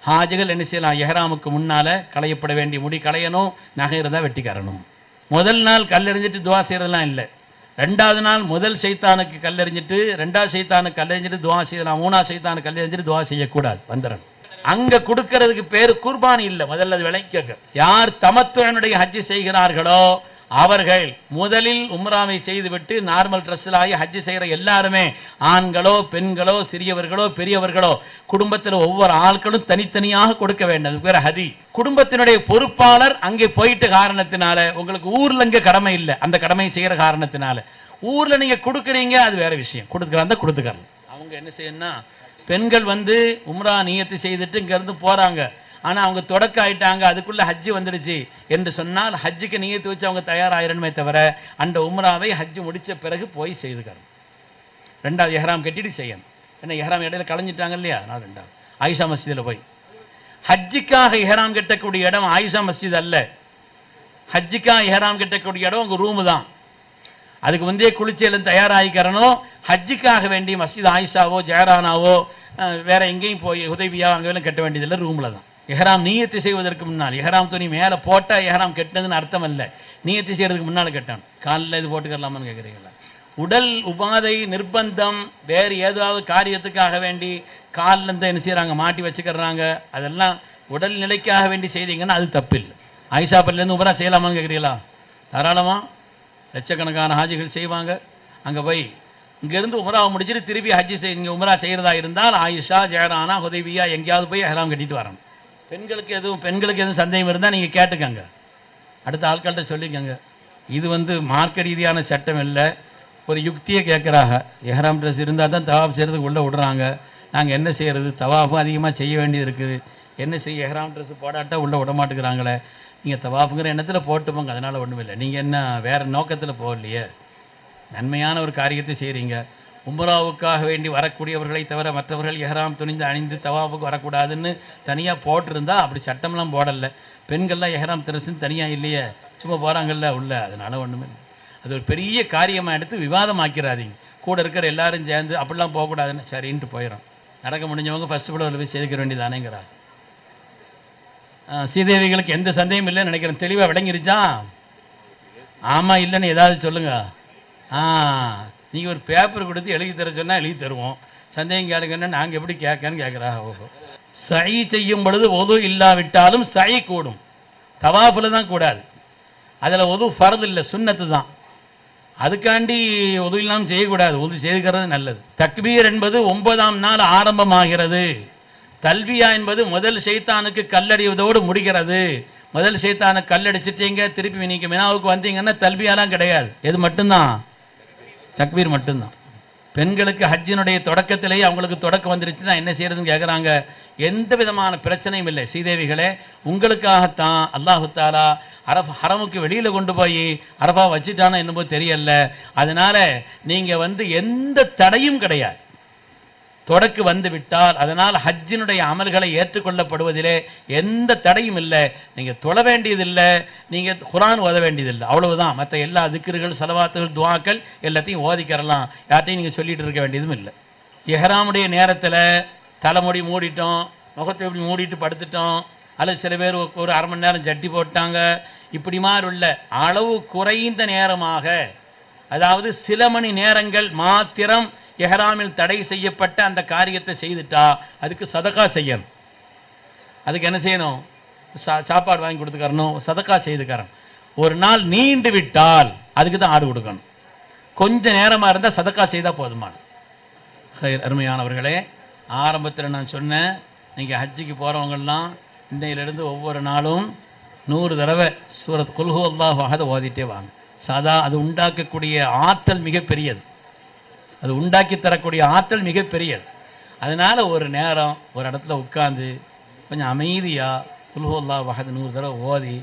ஹாஜிகள் என்ன செய்யலாம், எஹ்ராமுக்கு முன்னால் களையப்பட வேண்டிய முடி களையணும், நகை இருந்தால் வெட்டிக்கரணும். முதல் நாள் கல் எறிஞ்சிட்டு துவா செய்கிறதுலாம் இல்லை. ரெண்டாவது நாள் முதல் சைத்தானுக்கு கல்லெறிஞ்சிட்டு ரெண்டாவது சைத்தானுக்கு கல்லெறிஞ்சிட்டு துவா செய்யலாம், மூணாவது சைத்தானுக்கு கல்லெறிஞ்சிட்டு துவா செய்யக்கூடாது. வந்துடும். அங்க கொடுக்கறதுக்கு பேரு குர்பானி இல்லை. முதல்ல அது விளங்கிக்க. யார் தமத்துவனுடைய ஹஜ் செய்கிறார்களோ அவர்கள் முதலில் உம்ராவை செய்துவிட்டு நார்மல் ட்ரெஸ்ஸில் ஆகி ஹஜ் செய்கிற எல்லாருமே, ஆண்களோ பெண்களோ சிறியவர்களோ பெரியவர்களோ, குடும்பத்தில் ஒவ்வொரு ஆட்களும் தனித்தனியாக கொடுக்க வேண்டும். அது பேர் ஹதி. குடும்பத்தினுடைய பொறுப்பாளர் அங்கே போயிட்டு காரணத்தினால உங்களுக்கு ஊர்ல இங்க கடமை இல்லை, அந்த கடமையை செய்கிற காரணத்தினால ஊர்ல நீங்க கொடுக்குறீங்க, அது வேற விஷயம். கொடுத்துக்கிறாங்க கொடுத்துக்கலாம். அவங்க என்ன செய்யணும்னா, பெண்கள் வந்து உம்ரா நியத்து செய்துட்டு இங்க இருந்து போறாங்க, ஆனா அவங்க தொடக்க ஆயிட்டாங்க, அதுக்குள்ள ஹஜ் வந்துடுச்சு என்று சொன்னால் ஹஜ்ஜுக்கு நியத்து வச்சு அவங்க தயாராகிறணுமே தவிர அந்த உம்ராவை ஹஜ் முடிச்ச பிறகு போய் செய்துக்கணும். ரெண்டாவது எஹ்ராம் கட்டிட்டு செய்யணும். ஏன்னா எஹ்ராம் இடையில களைஞ்சிட்டாங்க இல்லையா, நான் ரெண்டாவது ஆயிஷா மஸ்ஜிதில் போய் ஹஜ்ஜுக்காக எஹ்ராம் கட்டக்கூடிய இடம் ஆயிஷா மஸ்ஜித் அல்ல. ஹஜ்ஜுக்காக எஹ்ராம் கட்டக்கூடிய இடம் உங்க ரூமு தான். அதுக்கு முந்தைய குளிச்சலும் தயாராகிக்கிறனோ ஹஜ்ஜுக்காக வேண்டி மஸ்ஜித் ஆயிஷாவோ ஜெயரானாவோ வேற எங்கேயும் போய் உதவியா அங்கெல்லாம் கட்ட வேண்டியதில்லை, ரூம்ல தான். எஹ்ராம் நியத்து செய்வதற்கு முன்னால் எஹ்ராம் துணி மேலே போட்டால் எஹ்ராம் கட்டினதுன்னு அர்த்தம் இல்லை, நியத்து செய்யறதுக்கு முன்னால் கட்டணும். காலில் இது போட்டுக்கலாமான்னு கேட்குறீங்களா? உடல் உபாதை நிர்பந்தம் வேறு ஏதாவது காரியத்துக்காக வேண்டி காலில் இருந்து என்ன செய்யறாங்க, மாட்டி வச்சுக்கிறாங்க, அதெல்லாம் உடல் நிலைக்காக வேண்டி செய்தீங்கன்னா அது தப்பில்லை. ஆயிஷா பள்ளியிலேருந்து உமரா செய்யலாமான்னு கேட்குறீங்களா? தாராளமாக. லட்சக்கணக்கான ஹாஜிகள் செய்வாங்க. அங்கே போய் இங்கேருந்து உமராவை முடிச்சுட்டு திருப்பி ஹஜ்ஜி இங்கே உமரா செய்கிறதா இருந்தால் ஆயிஷா ஜெயரானா ஹுதைபியா எங்கேயாவது போய் எஹ்ராம் கட்டிட்டு வரணும். பெண்களுக்கு எதுவும் சந்தேகம் இருந்தால் நீங்கள் கேட்டுக்கங்க, அடுத்த ஆட்கள்கிட்ட சொல்லிக்கங்க. இது வந்து மார்க்க ரீதியான சட்டம் இல்லை, ஒரு யுக்தியை கேட்குறாங்க. எஹ்ராம் ட்ரெஸ் இருந்தால் தான் தவாப் செய்கிறதுக்கு உள்ளே விடுறாங்க, நாங்கள் என்ன செய்கிறது, தவாஃபும் அதிகமாக செய்ய வேண்டியது இருக்குது, என்ன செய்ய எஹ்ராம் ட்ரெஸ் போடாட்டா உள்ளே விட மாட்டேங்கிறாங்களே, நீங்கள் தவாஃபுங்கிற எண்ணத்தில் போட்டு போங்க, அதனால் ஒன்றும் இல்லை. நீங்கள் என்ன வேறு நோக்கத்தில் போகலையே, நன்மையான ஒரு காரியத்தை செய்கிறீங்க. உம்ராவுக்காக வேண்டி வரக்கூடியவர்களை தவிர மற்றவர்கள் எஹ்ராம் துணிந்து அணிந்து தவாஃபுக்கு வரக்கூடாதுன்னு தனியாக போட்டிருந்தா அப்படி சட்டம்லாம் போடலை. பெண்கள்லாம் எஹ்ராம் ட்ரெஸ்ஸுன்னு தனியாக இல்லையே, சும்மா போகிறாங்கல்ல உள்ள, அதனால் ஒன்றுமே இல்லை. அது ஒரு பெரிய காரியமாக எடுத்து விவாதம் ஆக்கிறாதீங்க. கூட இருக்கிற எல்லாரும் சேர்ந்து அப்படிலாம் போகக்கூடாதுன்னு சரின்ட்டு போயிடும். நடக்க முடிஞ்சவங்க ஃபர்ஸ்ட் ஃப்ளோரில் போய் செய்திக்க வேண்டியதானேங்கிறா. ஸ்ரீதேவிகளுக்கு எந்த சந்தேகம் இல்லைன்னு நினைக்கிறேன். தெளிவாக விளங்கிருச்சா? ஆமாம் இல்லைன்னு ஏதாவது சொல்லுங்க. நீங்கள் ஒரு பேப்பர் கொடுத்து எழுதி தர சொன்னால் எழுதி தருவோம், சந்தேகம் கேளுங்கன்னா நாங்கள் எப்படி கேட்கன்னு கேட்குறா. ஓஹோ, சை செய்யும் பொழுது ஒது இல்லாவிட்டாலும் சை கூடும், தவாஃபில் தான் கூடாது. அதில் ஒது ஃபர்து இல்லை, சுன்னத்து தான். அதுக்காண்டி ஒது இல்லாமல் செய்யக்கூடாது, ஒது செய்துக்கிறது நல்லது. தக்பீர் என்பது 9ஆம் நாள் ஆரம்பமாகிறது. தல்வியா என்பது முதல் ஷைத்தானுக்கு கல்லடிவதோடு முடிகிறது. முதல் ஷைத்தானுக்கு கல்லடிச்சிட்டீங்க, திருப்பி நீங்கள் மினாவுக்கு வந்தீங்கன்னா தல்வியாலாம் கிடையாது. எது மட்டும்தான்? தக்பீர் மட்டும்தான். பெண்களுக்கு ஹஜ்ஜினுடைய தொடக்கத்திலேயே அவங்களுக்கு தொடக்கம் வந்துருச்சுன்னா என்ன செய்யறதுன்னு கேட்குறாங்க. எந்த விதமான பிரச்சனையும் இல்லை. ஸ்ரீதேவிகளே, உங்களுக்காகத்தான் அல்லாஹு தாலா ஹரமுக்கு வெளியில் கொண்டு போய் அரஃபா வச்சுட்டானா என்னமோ தெரியல. அதனால நீங்கள் வந்து எந்த தடையும் கிடையாது, தொடக்கு வந்து விட்டால் அதனால் ஹஜ்ஜினுடைய அமல்களை ஏற்றுக்கொள்ளப்படுவதிலே எந்த தடையும் இல்லை. நீங்கள் தொழ வேண்டியதில்லை, நீங்கள் குர்ஆன் ஓத வேண்டியதில்லை, அவ்வளவுதான். மற்ற எல்லா திக்ருகள் சலவாத்துகள் துஆக்கள் எல்லாத்தையும் ஓதிக்கிறலாம், யார்ட்டையும் நீங்கள் சொல்லிட்டு இருக்க வேண்டியதும் இல்லை. இஹ்ராமுடைய நேரத்தில் தலைமுடி மூடிட்டோம், முகத்தை இப்படி மூடிட்டு படுத்துட்டோம், அல்லது சில பேர் ஒரு அரை மணி நேரம் ஜட்டி போட்டாங்க, இப்படி மாதிரி உள்ள அளவு குறைந்த நேரமாக, அதாவது சில மணி நேரங்கள் மாத்திரம் எஹ்ராமில் தடை செய்யப்பட்ட அந்த காரியத்தை செய்துட்டா அதுக்கு சதகா செய்யணும். அதுக்கு என்ன செய்யணும்? சாப்பாடு வாங்கி கொடுத்துக்கறணும், சதகா செய்துக்கறணும். ஒரு நாள் நீண்டு விட்டால் அதுக்கு தான் ஆடு கொடுக்கணும். கொஞ்ச நேரமாக இருந்தால் சதகா செய்தால் போதுமான. அருமையானவர்களே, ஆரம்பத்தில் நான் சொன்னேன், நீங்கள் ஹஜ்ஜிக்கு போகிறவங்கெல்லாம் இன்றையிலிருந்து ஒவ்வொரு நாளும் 100 தடவை சூரத் குல் ஹுவல்லாஹு அஹத் ஓதிட்டே வாங்க. அது உண்டாக்கக்கூடிய ஆற்றல் மிகப்பெரியது, அது உண்டாக்கி தரக்கூடிய ஆற்றல் மிகப்பெரியது. அதனால் ஒரு நேரம் ஒரு இடத்துல உட்காந்து கொஞ்சம் அமைதியாக குல் ஹுவல்லாஹு அஹத் 100 தடவை ஓதி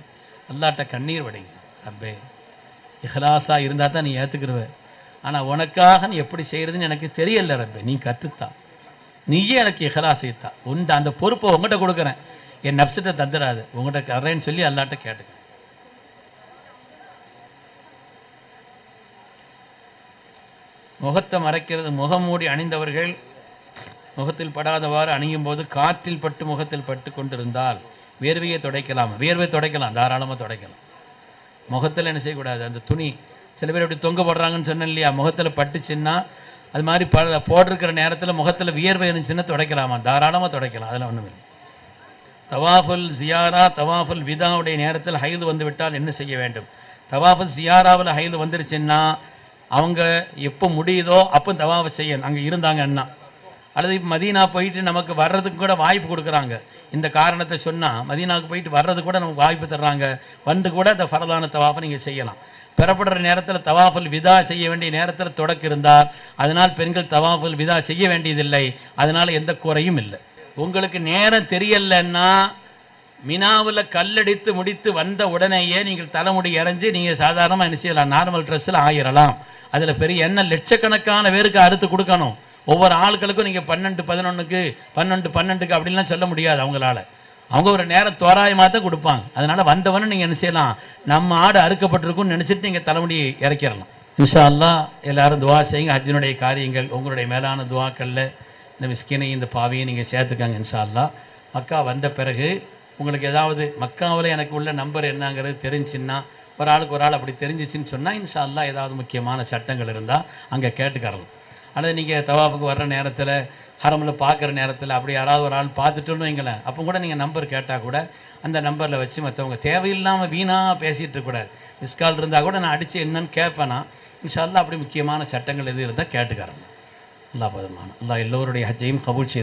அல்லாஹ்ட்ட கண்ணீர் வடிங்க. ரப்பே, இஹ்லாஸாக இருந்தால் தான் நீ ஏற்றுக்கிருவ, ஆனால் உனக்காக நீ எப்படி செய்கிறதுன்னு எனக்கு தெரியல ரப்பே, நீ கற்றுத்தா, நீயே எனக்கு இஹ்லாஸ் செய்தா, உண்டு அந்த பொறுப்பை உங்கள்கிட்ட கொடுக்குறேன், என் நப்சிட்ட தந்துடாது, உங்கள்கிட்ட கறேன்னு சொல்லி அல்லாஹ்ட்ட கேட்டுக்க. முகத்தை மறைக்கிறது, முகமூடி அணிந்தவர்கள் முகத்தில் படாதவாறு அணியும் போது காற்றில் பட்டு முகத்தில் பட்டு கொண்டிருந்தால் வேர்வையை துடைக்கலாம், வேர்வை துடைக்கலாம், தாராளமாக துடைக்கலாம். முகத்தில் என்ன செய்யக்கூடாது, அந்த துணி சில பேர் அப்படி தொங்க போடுறாங்கன்னு சொன்னேன் இல்லையா, முகத்தில் பட்டுச்சுன்னா அது மாதிரி போட்டிருக்கிற நேரத்தில் முகத்தில் வியர்வை இருந்துச்சுன்னா துடைக்கலாமா? தாராளமாக துடைக்கலாம், அதில் ஒன்றும் இல்லை. தவாஃபுல் ஜியாரா தவாஃபுல் விதாவுடைய நேரத்தில் ஹைது வந்து விட்டால் என்ன செய்ய வேண்டும்? தவாஃபுல் ஜியாராவில் ஹைது வந்துருச்சுன்னா அவங்க எப்போ முடியுதோ அப்போ தவாஃபை செய்யணும், அங்கே இருந்தாங்கன்னா. அல்லது இப்போ மதீனா போயிட்டு நமக்கு வர்றதுக்கு கூட வாய்ப்பு கொடுக்குறாங்க, இந்த காரணத்தை சொன்னால் மதீனாவுக்கு போயிட்டு வர்றதுக்கு கூட நமக்கு வாய்ப்பு தர்றாங்க, வந்து கூட இந்த ஃபரதான தவாஃபை நீங்கள் செய்யலாம். பெறப்படுற நேரத்தில் தவாஃபுல் விதா செய்ய வேண்டிய நேரத்தில் தொடக்கு இருந்தால் அதனால் பெண்கள் தவாஃபுல் விதா செய்ய வேண்டியதில்லை, அதனால் எந்த குறையும் இல்லை. உங்களுக்கு நேரம் தெரியலன்னா மினாவில் கல்லடித்து முடித்து வந்த உடனேயே நீங்கள் தலைமுடி இறஞ்சி நீங்கள் சாதாரணமாக என்ன செய்யலாம், நார்மல் ட்ரெஸ்ஸில் ஆயிரலாம். அதில் பெரிய என்ன லட்சக்கணக்கான பேருக்கு அறுத்து கொடுக்கணும், ஒவ்வொரு ஆட்களுக்கும் நீங்கள் 12, 11க்கு 12, 12க்கு அப்படின்லாம் சொல்ல முடியாது அவங்களால. அவங்க ஒரு நேரம் தோராயமாக தான் கொடுப்பாங்க. அதனால் வந்தவன்னு நீங்கள் என்ன செய்யலாம், நம்ம ஆடு அறுக்கப்பட்டிருக்குன்னு நினச்சிட்டு நீங்கள் தலைமுடி இறக்கிடலாம். இன்ஷா அல்லாஹ் எல்லாரும் துவா செய்யுங்க. ஹஜ்ஜினுடைய காரியங்கள் உங்களுடைய மேலான துவாக்களில் இந்த மிஸ்கினை இந்த பாவியை நீங்கள் சேர்த்துக்காங்க. இன்ஷா அல்லாஹ் மக்கா வந்த பிறகு உங்களுக்கு ஏதாவது மக்காவில் எனக்கு உள்ள நம்பர் என்னங்கிறது தெரிஞ்சுன்னா, ஒரு ஆளுக்கு ஒரு ஆள் அப்படி தெரிஞ்சிச்சின்னு சொன்னால் இன்ஷா அல்லாஹ் ஏதாவது முக்கியமான சட்டங்கள் இருந்தால் அங்கே கேட்டுக்கறலாம். அல்லது நீங்கள் தவாஃபுக்கு வர்ற நேரத்தில் ஹரமில் பார்க்குற நேரத்தில் அப்படி யாராவது ஒரு ஆள் பார்த்துட்டோன்னு வைங்களேன், அப்போ கூட நீங்கள் நம்பர் கேட்டால் கூட அந்த நம்பரில் வச்சு மற்றவங்க தேவையில்லாமல் வீணாக பேசிகிட்டு இருக்கக்கூடாது. மிஸ்கால் இருந்தால் கூட நான் அடித்து என்னன்னு கேட்பேனா, இன்ஷா அல்லாஹ் அப்படி முக்கியமான சட்டங்கள் எது இருந்தால் கேட்டுக்கறேன். அல்லாஹ் போதுமான. அல்லாஹ் எல்லோருடைய ஹஜ்ஜையும் கபூல் செய்து